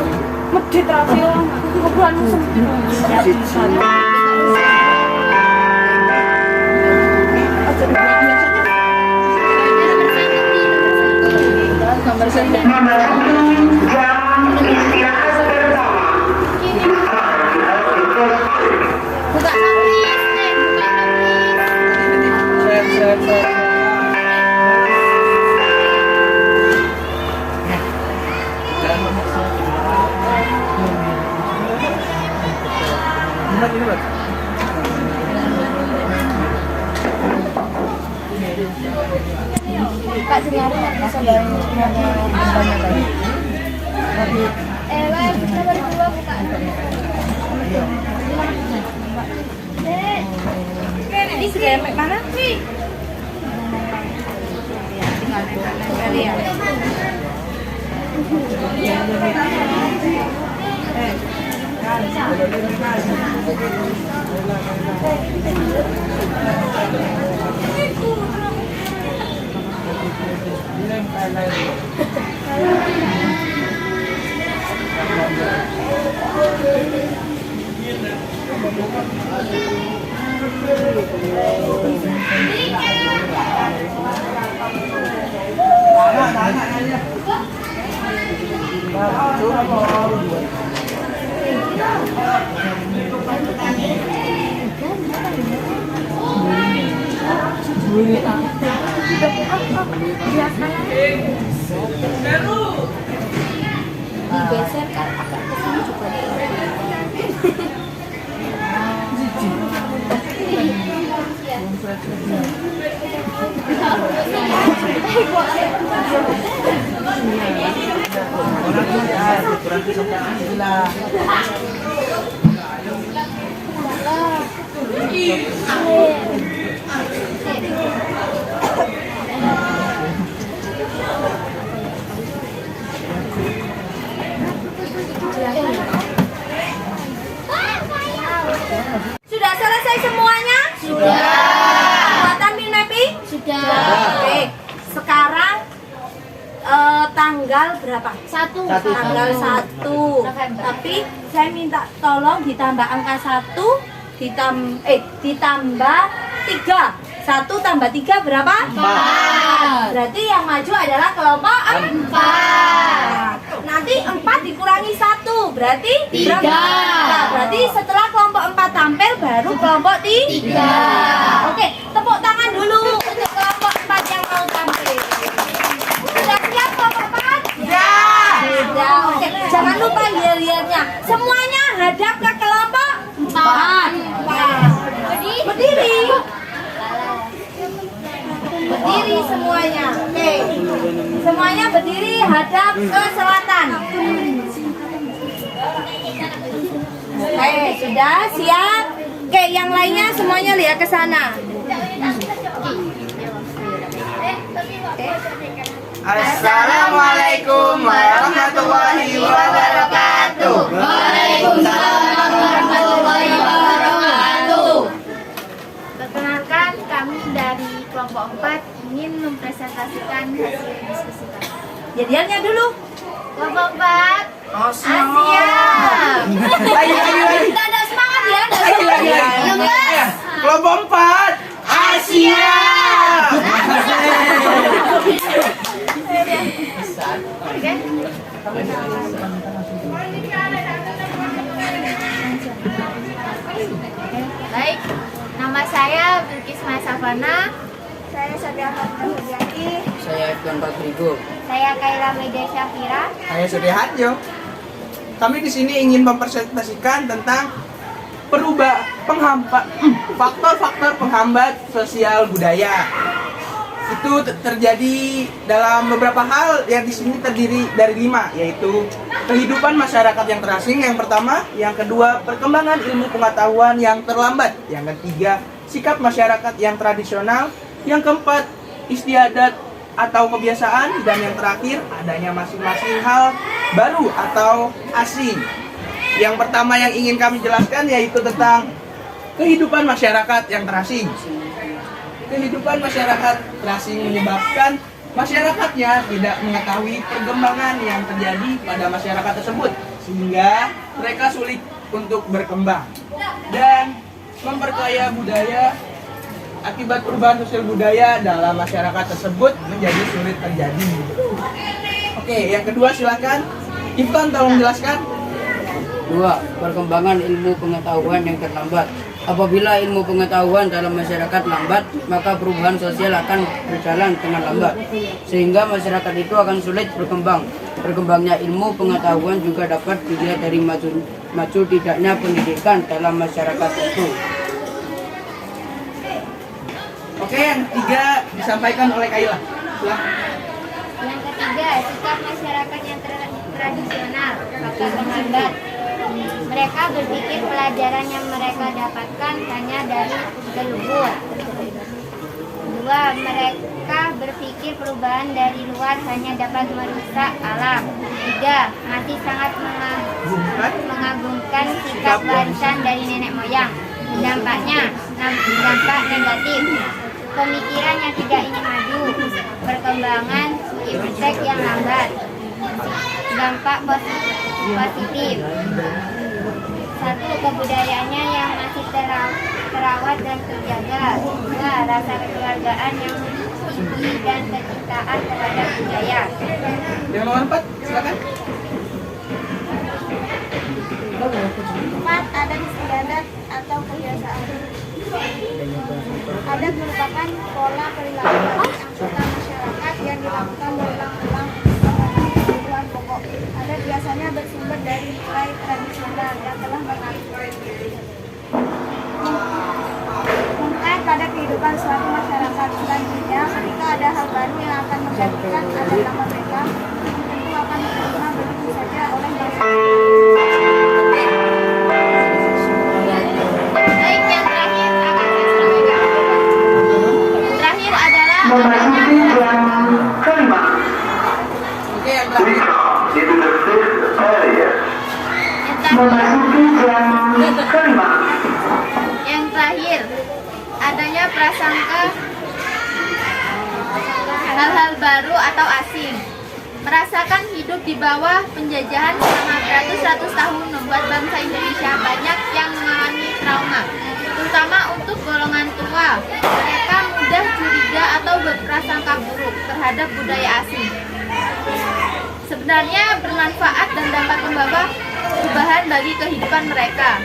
Medit rapi orang. Kebuan Buka notis, buka notis. Pak Senyari nggak bisa bareng banyak tadi. Wah, kita baru dua buka. Ini sudah sampai mana sih? Tinggal nempel ya. Digeser kan agak ke sini juga. Sudah selesai semuanya? Sudah. Buatan bin mapping? Sudah. Oke. Sekarang tanggal berapa? Satu. Tanggal 1. Tapi saya minta tolong ditambah angka 1 ditambah 3. 1 tambah 3 berapa? 4. Berarti yang maju adalah kelompok 4. Nanti 4 dikurangi 1 berarti 3. Nah, berarti setelah kelompok 4 tampil baru kelompok 3. Oke, tepuk tangan dulu untuk kelompok 4 yang mau tampil. Sudah siap kelompok 4? Ya. Sudah. Oke, jangan lupa yel-yelnya. Semuanya hadap ke kelompok 4. Berdiri. Berdiri semuanya. Oke. Semuanya berdiri hadap ke selatan. sudah siap. Oke, yang lainnya semuanya lihat ke sana. Assalamualaikum warahmatullahi wabarakatuh. Waalaikumsalam warahmatullahi wabarakatuh. Perkenalkan, kami dari kelompok 4 ingin mempresentasikan hasil diskusi kami. Jadiannya dulu. Kelompok 4 Asia. Lagi. Kita ada semangat ya. Lagi. Kelompok 4 Asia. Oke. Baik, nama saya Bilkis Masafana. Saya Sabia Fatimah. Saya Ibn Patrigo. Saya Kaila Media Syafira. Saya Surya Harjo. Kami di sini ingin mempresentasikan tentang faktor-faktor penghambat sosial budaya. Itu terjadi dalam beberapa hal yang di sini terdiri dari 5, yaitu kehidupan masyarakat yang terasing yang pertama, yang kedua perkembangan ilmu pengetahuan yang terlambat, yang ketiga sikap masyarakat yang tradisional, yang keempat istiadat atau kebiasaan, dan yang terakhir adanya masing-masing hal baru atau asing. Yang pertama yang ingin kami jelaskan yaitu tentang kehidupan masyarakat yang terasing. Kehidupan masyarakat terasing menyebabkan masyarakatnya tidak mengetahui perkembangan yang terjadi pada masyarakat tersebut, sehingga mereka sulit untuk berkembang dan memperkaya budaya. Akibat perubahan sosial budaya dalam masyarakat tersebut menjadi sulit terjadi. Oke, yang kedua silakan Iftan, tolong jelaskan. 2. Perkembangan ilmu pengetahuan yang terlambat. Apabila ilmu pengetahuan dalam masyarakat lambat, maka perubahan sosial akan berjalan dengan lambat, sehingga masyarakat itu akan sulit berkembang. Berkembangnya ilmu pengetahuan juga dapat dilihat dari maju tidaknya pendidikan dalam masyarakat itu. Oke, yang ketiga disampaikan oleh Kaila. Silakan. Yang ketiga, sikap masyarakat yang tradisional, faktor penghambat. Mereka berpikir pelajaran yang mereka dapatkan hanya dari leluhur. 2. Mereka berpikir perubahan dari luar hanya dapat merusak alam. 3. Masih sangat mengagungkan sikap warisan dari nenek moyang. Dampak negatif. Pemikiran yang tidak ingin maju, perkembangan iptek yang lambat. Dampak positif. 1. Kebudayaannya yang masih terawat dan terjaga. 2. Rasa kekeluargaan yang tinggi dan kecintaan terhadap budaya. Yang nomor 4, silakan. 4. Adat istiadat atau kebiasaan. Adat merupakan pola perilaku anggota masyarakat yang dilakukan berulang-ulang kebutuhan pokok. Adat biasanya bersumber dari nilai tradisional yang telah mengatur pada kehidupan suatu masyarakat. Selanjutnya, ketika ada hal baru yang akan menggantikan adat lama mereka, tentu akan diterima begitu saja oleh mereka. Baik, yang terakhir akan saya sampaikan. Terakhir adalah Memasuki jam kelima. Oke, yang terakhir. Memasuki jam kelima. Yang terakhir, adanya prasangka hal-hal baru atau asing. Merasakan hidup di bawah penjajahan selama beratus-ratus tahun membuat bangsa Indonesia banyak yang mengalami trauma, terutama untuk golongan tua. Mereka mudah curiga atau berprasangka buruk terhadap budaya asing. Sebenarnya bermanfaat dan dapat membawa perubahan bagi kehidupan mereka.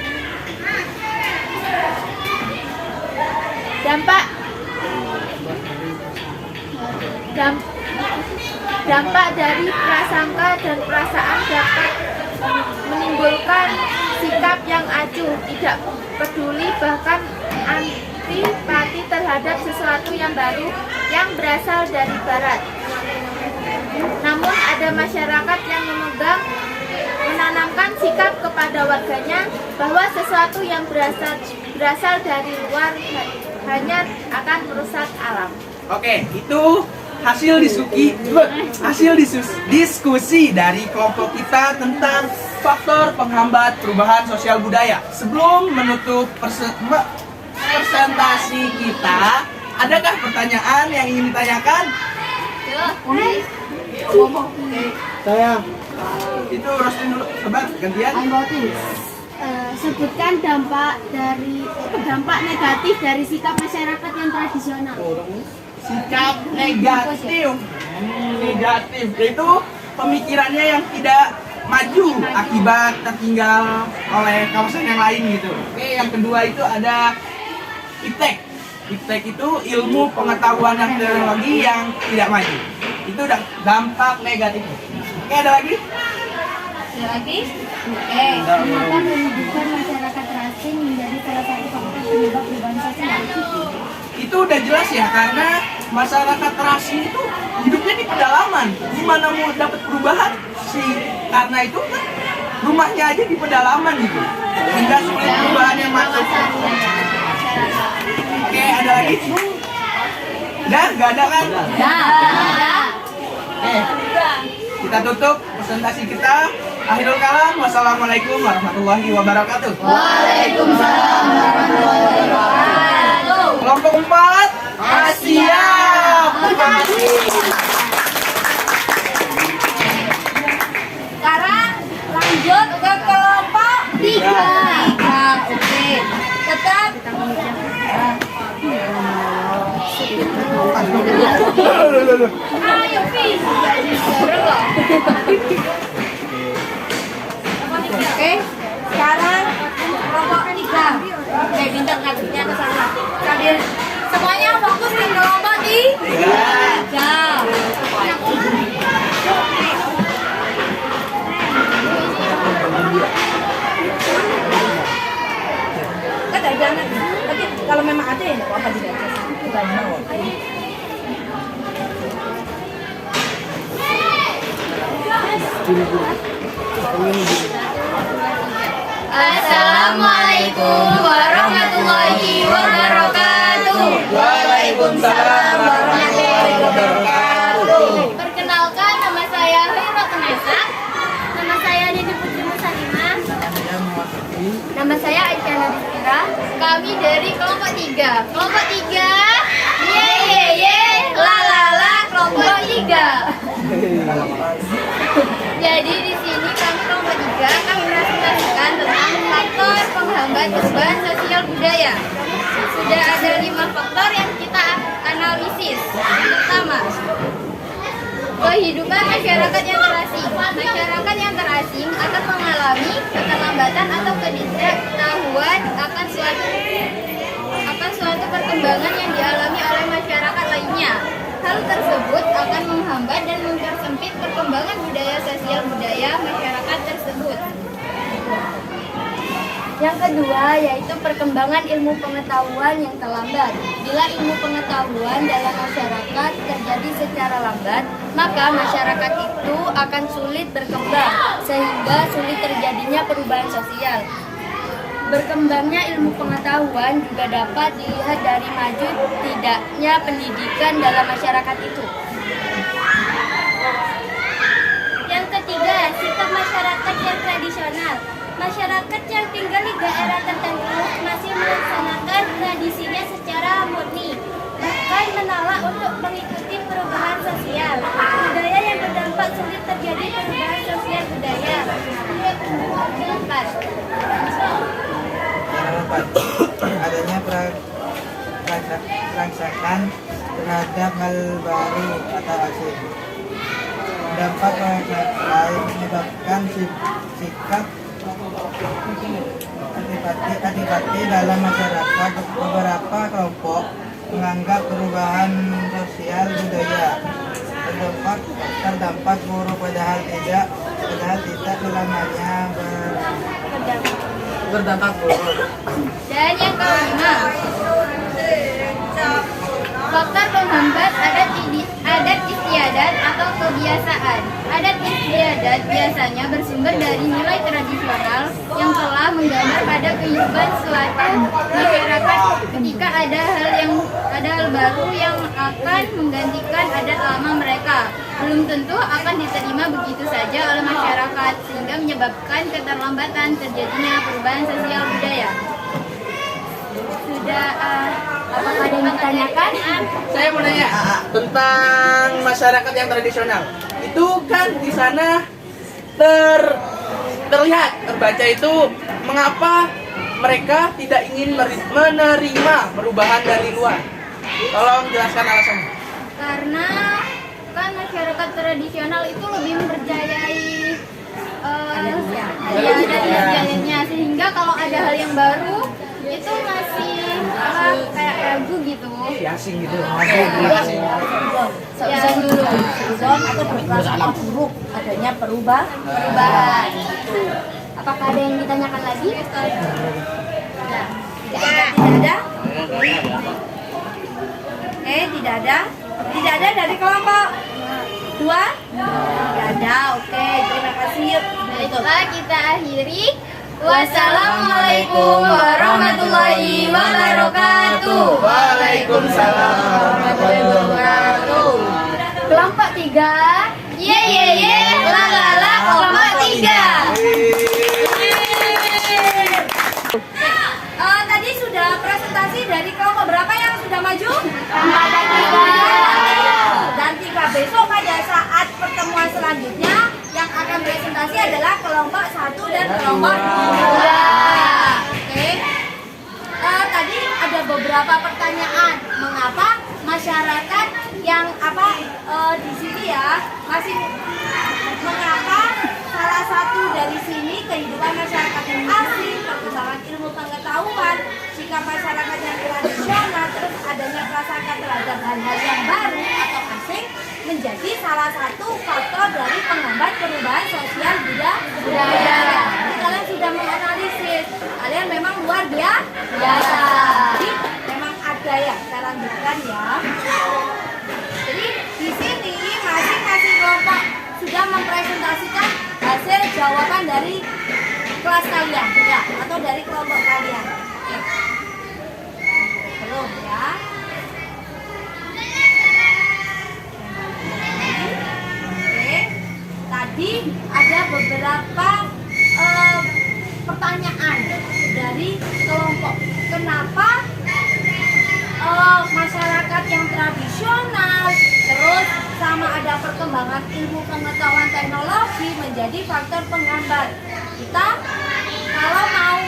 Dampak dari prasangka dan perasaan dapat menimbulkan sikap yang acuh, tidak peduli, bahkan antipati terhadap sesuatu yang baru yang berasal dari barat. Namun ada masyarakat yang menanamkan sikap kepada warganya bahwa sesuatu yang berasal dari luar hanya akan merusak alam. Oke, itu hasil diskusi dari kelompok kita tentang faktor penghambat perubahan sosial budaya. Sebelum menutup presentasi kita, adakah pertanyaan yang ingin ditanyakan? Saya Itu Roslin dulu, coba gantian. Sebutkan dampak negatif dari sikap masyarakat yang tradisional. Sikap negatif. Negatif itu pemikirannya yang tidak maju akibat tertinggal oleh kawasan yang lain gitu. Oke, yang kedua itu ada iptek. Iptek itu ilmu pengetahuan dan teknologi yang tidak maju. Itu dampak negatif. Oke, ada lagi? Ada lagi? Oke. Mengapa menunjukkan masyarakat terasing menjadi salah satu faktor penyebab perubahan sosial? Itu udah jelas ya, karena masyarakat terasing itu hidupnya di pedalaman. Gimana mau dapat perubahan sih? Karena itu kan rumahnya aja di pedalaman gitu. Sehingga sulit perubahan yang masuk. Oke, ada lagi? Udah, nggak ada kan? Oke, kita tutup presentasi kita. Akhirul kalam, wassalamualaikum warahmatullahi wabarakatuh. Waalaikumsalam warahmatullahi wabarakatuh. Kelompok 4, siap. Sekarang lanjut ke kelompok 3. Oke. Tetap ayo, Fis. Oke, sekarang kelompok 3. Oke, pintar ngadepnya ke sana. Sambil semuanya fokus di kelompok 3. Kan jangan, tapi kalau memang ada ya nggak apa-apa juga. Assalamualaikum warahmatullahi wabarakatuh. Waalaikumsalam warahmatullahi wabarakatuh. Perkenalkan, nama saya Hira Tenesa. Nama saya Dini Putri Musalimah. Nama saya Aisyah Nabila. Kami dari kelompok 3. Kelompok 3. Ye ye ye, la la la, kelompok 3. Jadi di sini kami kelompok 3 akan mempresentasikan tentang faktor penghambat perubahan sosial budaya. Sudah ada 5 faktor yang kita analisis. Pertama, kehidupan masyarakat yang terasing. Masyarakat yang terasing akan mengalami keterlambatan atau ketidaktahuan akan suatu perkembangan yang dialami oleh masyarakat lainnya. Hal tersebut akan menghambat dan mempersempit perkembangan budaya sosial budaya masyarakat tersebut. Yang kedua yaitu perkembangan ilmu pengetahuan yang terlambat. Bila ilmu pengetahuan dalam masyarakat terjadi secara lambat, maka masyarakat itu akan sulit berkembang sehingga sulit terjadinya perubahan sosial. Berkembangnya ilmu pengetahuan juga dapat dilihat dari maju tidaknya pendidikan dalam masyarakat itu. Yang ketiga, sikap masyarakat yang tradisional. Masyarakat yang tinggal di daerah tertentu masih melaksanakan tradisinya secara murni, bahkan menolak untuk mengikuti perubahan sosial. Budaya yang berdampak sulit terjadi perubahan sosial budaya. Keempat, adanya perangsakan terhadap hal baru atau asing. Dampak lain menyebabkan sikap antipati dalam masyarakat. Beberapa kelompok menganggap perubahan sosial budaya terdampak buruk, padahal tidak selamanya berdampak buruk. dan yang kelima, faktor penghambat adat istiadat atau kebiasaan. Adat istiadat biasanya bersumber dari nilai tradisional yang telah menggambar kehidupan suatu masyarakat ketika ada hal baru yang akan menggantikan adat lama mereka. Belum tentu akan diterima begitu saja oleh masyarakat sehingga menyebabkan keterlambatan terjadinya perubahan sosial budaya. Sudah apakah ada yang ditanyakan? Saya mau nanya tentang masyarakat yang tradisional. Itu kan di sana terlihat terbaca itu mengapa mereka tidak ingin menerima perubahan dari luar. Tolong jelaskan alasannya. Karena kan masyarakat tradisional itu lebih mempercayai adatnya, sehingga kalau ada hal yang baru itu masih kayak ragu gitu. Asing gitu. Yang dulu atau berprasangka buruk adanya perubahan. apakah ada yang ditanyakan lagi? Tidak ada? Tidak ada dari kelompok 2? Tidak ada, oke, terima kasih. Baiklah, kita akhiri. Wassalamualaikum warahmatullahi wabarakatuh. Waalaikumsalam warahmatullahi wabarakatuh. Kelompok 3. Ye la la la kelompok 3. Tadi sudah presentasi dari kelompok berapa yang sudah maju? 4 Dan 3. Besok pada saat pertemuan selanjutnya yang akan presentasi adalah kelompok 1 dan kelompok 2. Oke. Tadi ada beberapa pertanyaan. Mengapa masyarakat yang di sini ya masih mengapa salah satu dari sini kehidupan masyarakat yang asing, perkembangan ilmu pengetahuan, sikap masyarakat yang tradisional, terus adanya prasangka terhadap hal-hal yang baru atau asing menjadi salah satu faktor dari penghambat perubahan sosial budaya. Jadi kalian sudah menganalisis, kalian memang luar biasa. Jadi memang ada ya, saya lanjutkan ya. Jadi di sini masing-masing kelompok sudah mempresentasikan hasil jawaban dari kelas kalian ya, atau dari kelompok kalian. Oke. Belum ya. Oke. Tadi ada beberapa pertanyaan dari kelompok. Kenapa masyarakat yang tradisional terus sama ada perkembangan ilmu pengetahuan teknologi menjadi faktor penghambat? Kita kalau mau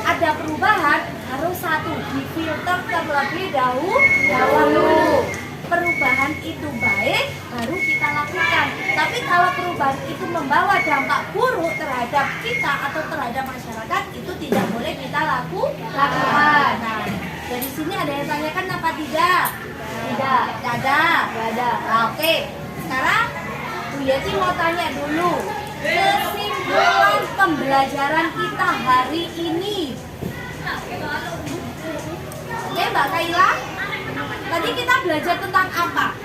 ada perubahan harus satu, difilter terlebih dahulu. Perubahan itu baik baru kita lakukan. Tapi kalau perubahan itu membawa dampak buruk terhadap kita atau terhadap masyarakat, itu tidak boleh kita lakukan. Nah, dari sini ada yang tanyakan apa tidak? Tidak ada. Nah, oke. Sekarang Bu Yeti mau tanya dulu. Kesimpulan pembelajaran kita hari ini. Oke, Mbak Kaila. Tadi kita belajar tentang apa?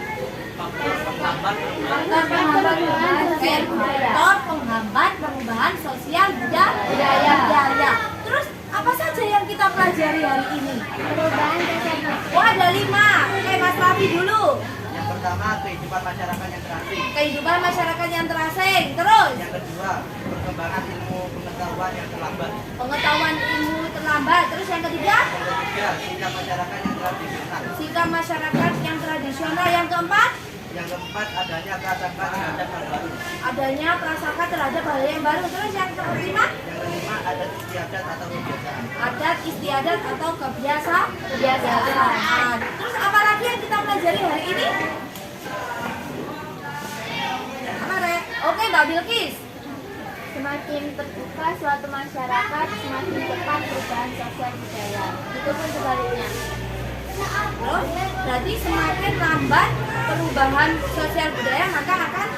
Faktor penghambat perubahan sosial budaya. Terus apa saja yang kita pelajari hari ini? Perubahan sosial. Oh, ada 5. Oke, Mas Rafi dulu. Yang pertama, kehidupan masyarakat yang terasing. Kehidupan masyarakat yang terasing. Terus Yang kedua, perkembangan ilmu pengetahuan yang terlambat. pengetahuan ilmu terlambat. Terus yang ketiga, Yang ketiga, sikap masyarakat yang tradisional. sikap masyarakat yang tradisional. Yang keempat, Yang keempat, adanya prasangka terhadap hal baru. adanya prasangka terhadap hal yang baru. Terus yang kelima, Yang kelima, adat istiadat atau kebiasaan. adat istiadat atau kebiasaan. Terus apa lagi yang kita pelajari hari ini? Apa, Re? Oke, Mbak Bilkis. Semakin terbuka suatu masyarakat, semakin cepat perubahan sosial budaya. Itu pun sebaliknya. Terus berarti semakin lambat perubahan sosial budaya, maka akan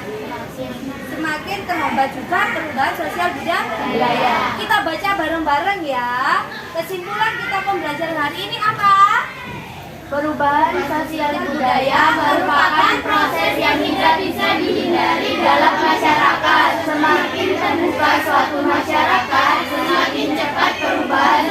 semakin terhambat juga perubahan sosial budaya. Kita baca bareng-bareng ya. Kesimpulan kita pembelajaran hari ini apa? Perubahan sosial budaya merupakan proses yang tidak bisa dihindari dalam masyarakat. Semakin terbuka suatu masyarakat, semakin cepat perubahan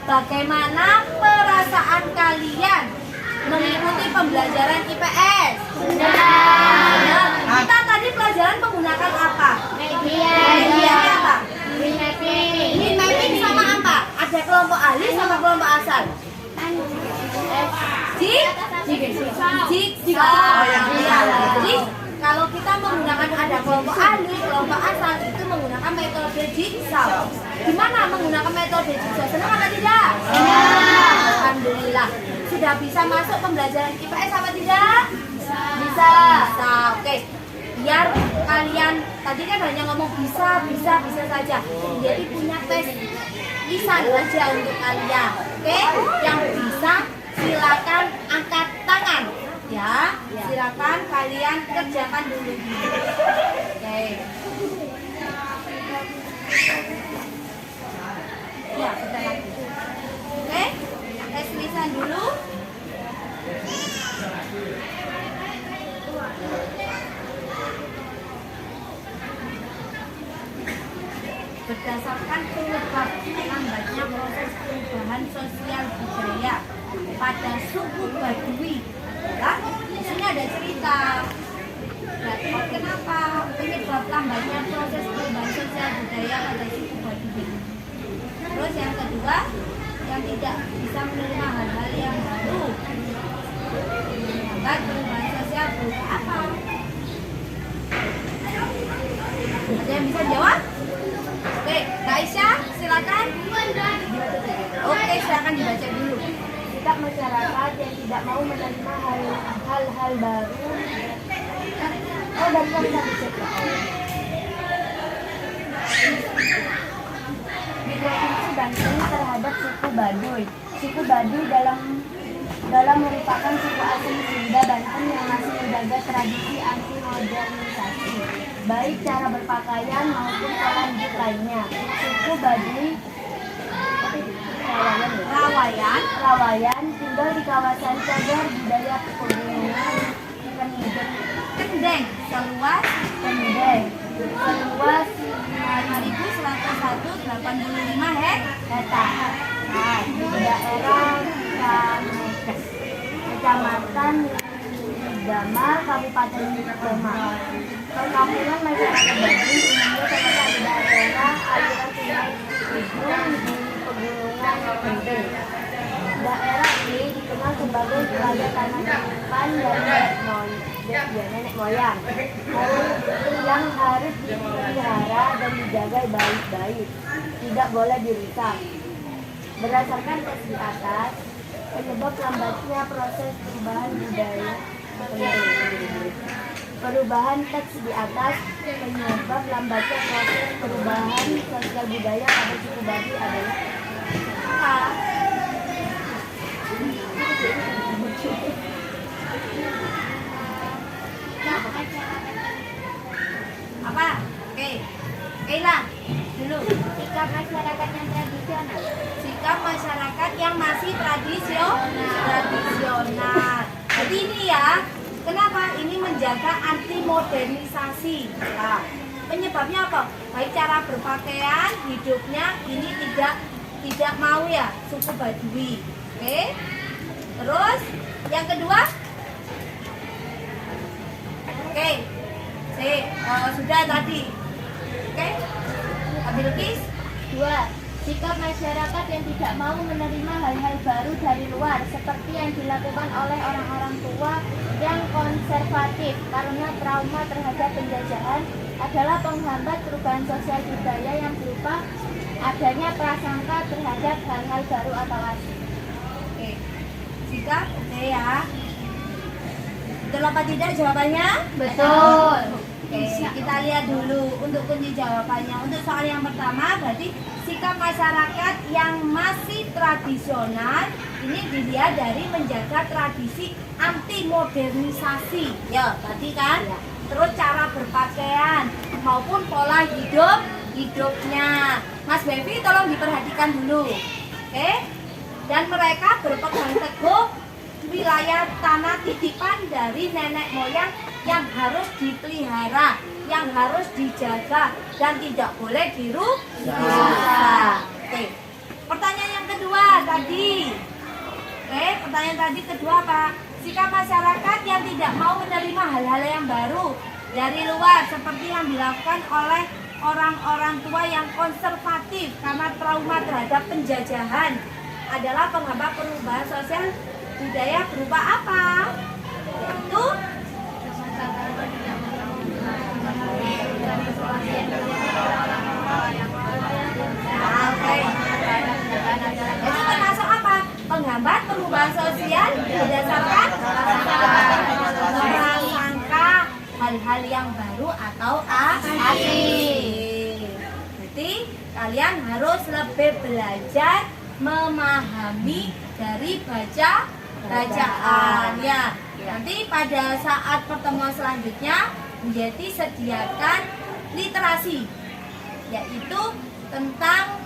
Bagaimana perasaan kalian mengikuti pembelajaran IPS? Benar. Kita tadi pelajaran menggunakan apa? Media apa? Min mapping sama apa? Ada kelompok ahli sama kelompok asal. Jigsaw. Jadi kalau kita menggunakan ada kelompok ahli, kelompok asal itu menggunakan metode jigsaw. Gimana menggunakan metode jigsaw? Senang apa tidak? Alhamdulillah. Sudah bisa masuk pembelajaran IPS apa tidak? Bisa. Oke. Biar kalian tadi kan hanya ngomong bisa saja. Jadi punya tes lisan aja untuk kalian. Oke? Yang bisa silakan angkat tangan. Ya, silakan kalian kerjakan dulu. Oke. Ya, kita lanjut. Oke, tes lisan dulu. Berdasarkan penyebab lambatnya proses perubahan sosial budaya pada suku Baduy adalah di sini ada cerita. Berarti kenapa penyebab lambatnya proses perubahan sosial budaya pada suku Baduy? Terus yang kedua, yang tidak bisa menerima hal-hal yang baru. Lambat perubahan sosial berupa apa? Ada yang bisa jawab? Oke, Kak Aisyah, silakan. Oke, silakan dibaca dulu. Sikap masyarakat yang tidak mau menerima hal-hal baru. Oh, dan yang bisa dicek. Di Provinsi Banten terhadap suku Baduy. Suku Baduy dalam merupakan suku asli Sunda Banten yang masih menjaga tradisi anti modernisasi, baik cara berpakaian maupun pola hidup lainnya. Suku Baduy Rawayan tinggal di kawasan cagar budaya pegunungan Kendeng seluas 5.185 hektar. di daerah Kecamatan Damal, Kabupaten Demak. Perkampungan masyarakat Baduy umumnya terletak di daerah aliran sungai Ujung di pegunungan Kendeng. Daerah ini dikenal sebagai wilayah tanah titipan dari nenek moyang, yang harus dipelihara dan dijaga baik-baik, tidak boleh dirusak. Berdasarkan tes di atas, penyebab lambatnya proses perubahan budaya teks di atas, penyebab lambatnya proses perubahan sosial budaya pada suku Baduy adalah apa? Oke, Kaila dulu. Sikap masyarakat yang tradisional. Sikap masyarakat yang masih tradisional. Jadi ini ya, kenapa ini menjaga anti modernisasi? Nah, penyebabnya apa? Baik cara berpakaian, hidupnya ini tidak mau ya suku Baduy. Oke. Terus yang kedua, oke, sudah tadi, oke, ambil kis. 2. Sikap masyarakat yang tidak mau menerima hal-hal baru dari luar, seperti yang dilakukan oleh orang-orang tua yang konservatif karena trauma terhadap penjajahan, adalah penghambat perubahan sosial budaya yang berupa adanya prasangka terhadap hal-hal baru atau asing. Oke, sikap, oke ya. Betul apa tidak jawabannya? Betul. Oke, kita lihat dulu untuk kunci jawabannya. Untuk soal yang pertama berarti sikap masyarakat yang masih tradisional ini dilihat dari menjaga tradisi anti modernisasi. Ya, tadi kan. Terus cara berpakaian maupun pola hidupnya. Mas Bevi tolong diperhatikan dulu. Oke? Dan mereka berpegang teguh wilayah tanah titipan dari nenek moyang yang harus dipelihara, yang harus dijaga dan tidak boleh dirusak. Oke. Pertanyaan yang kedua, tadi. Oke, pertanyaan tadi kedua apa? Sikap masyarakat yang tidak mau menerima hal-hal yang baru dari luar seperti yang dilakukan oleh orang-orang tua yang konservatif karena trauma terhadap penjajahan adalah penghambat perubahan sosial budaya berupa apa? Yaitu itu termasuk apa? Penghambat perubahan sosial berdasarkan prasangka hal-hal yang baru atau asing. Berarti kalian harus lebih belajar memahami dari bacaan ya. Nanti pada saat pertemuan selanjutnya menjadi sediakan literasi, yaitu tentang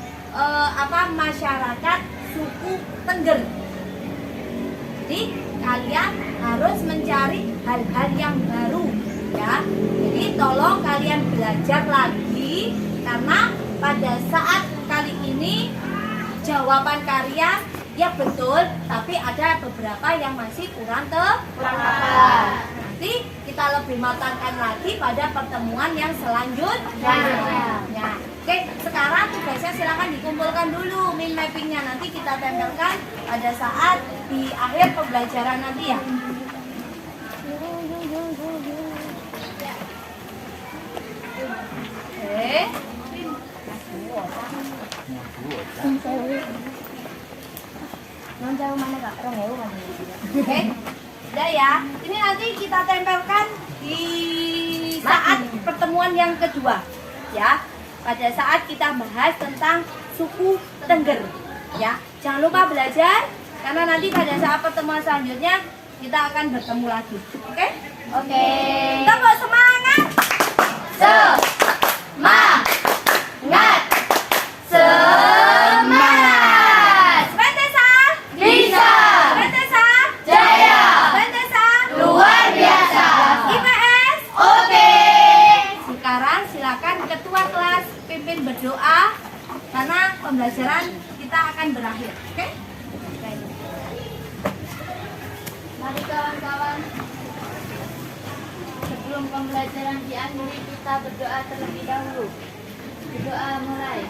masyarakat suku Tengger. Jadi kalian harus mencari hal-hal yang baru ya. Jadi tolong kalian belajar lagi karena pada saat kali ini jawaban kalian ya betul, tapi ada beberapa yang masih kurang tepat. Nanti kita lebih matangkan lagi pada pertemuan yang selanjutnya. Ya. Oke, sekarang tugasnya silakan dikumpulkan dulu mind mappingnya, nanti kita tempelkan pada saat di akhir pembelajaran nanti ya. Oke, udah ya. Ini nanti kita tempelkan di saat pertemuan yang kedua, ya. Pada saat kita bahas tentang suku Tengger, ya. Jangan lupa belajar, karena nanti pada saat pertemuan selanjutnya kita akan bertemu lagi. Oke? Oke. Tepuk semangat. Semangat. Semangat. Bentesa Bisa. Bentesa Jaya. Bentesa Luar biasa. IPS. Oke. Sekarang silakan ketua kelas pimpin berdoa karena pembelajaran kita akan berakhir. Oke? Mari kawan-kawan. Sebelum pembelajaran diakhiri, kita berdoa terlebih dahulu. Berdoa mulai.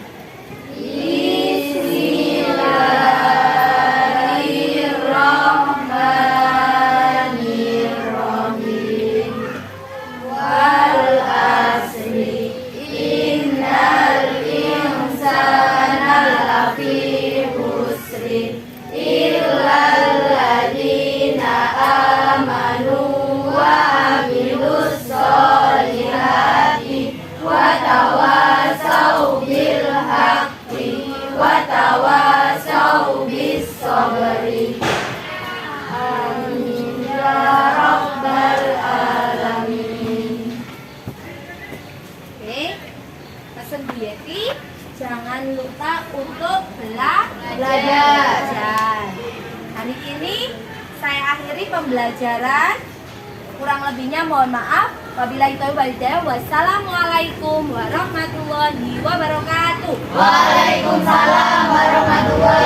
Bismillahirrahmanirrahim. Wal asri innal insana lafi khusrin illal ladzina amanu wa amilus solihati wa tawasau bil haqqi wa tawasau bis sabri. Amin ya rabbal alamin. Oke. Pesan Bu Yeti, jangan lupa untuk belajar. Hari ini saya akhiri pembelajaran. Kurang lebihnya mohon maaf. Wabillahi taufiq wal hidayah. Wassalamualaikum warahmatullahi wabarakatuh. Waalaikumsalam warahmatullahi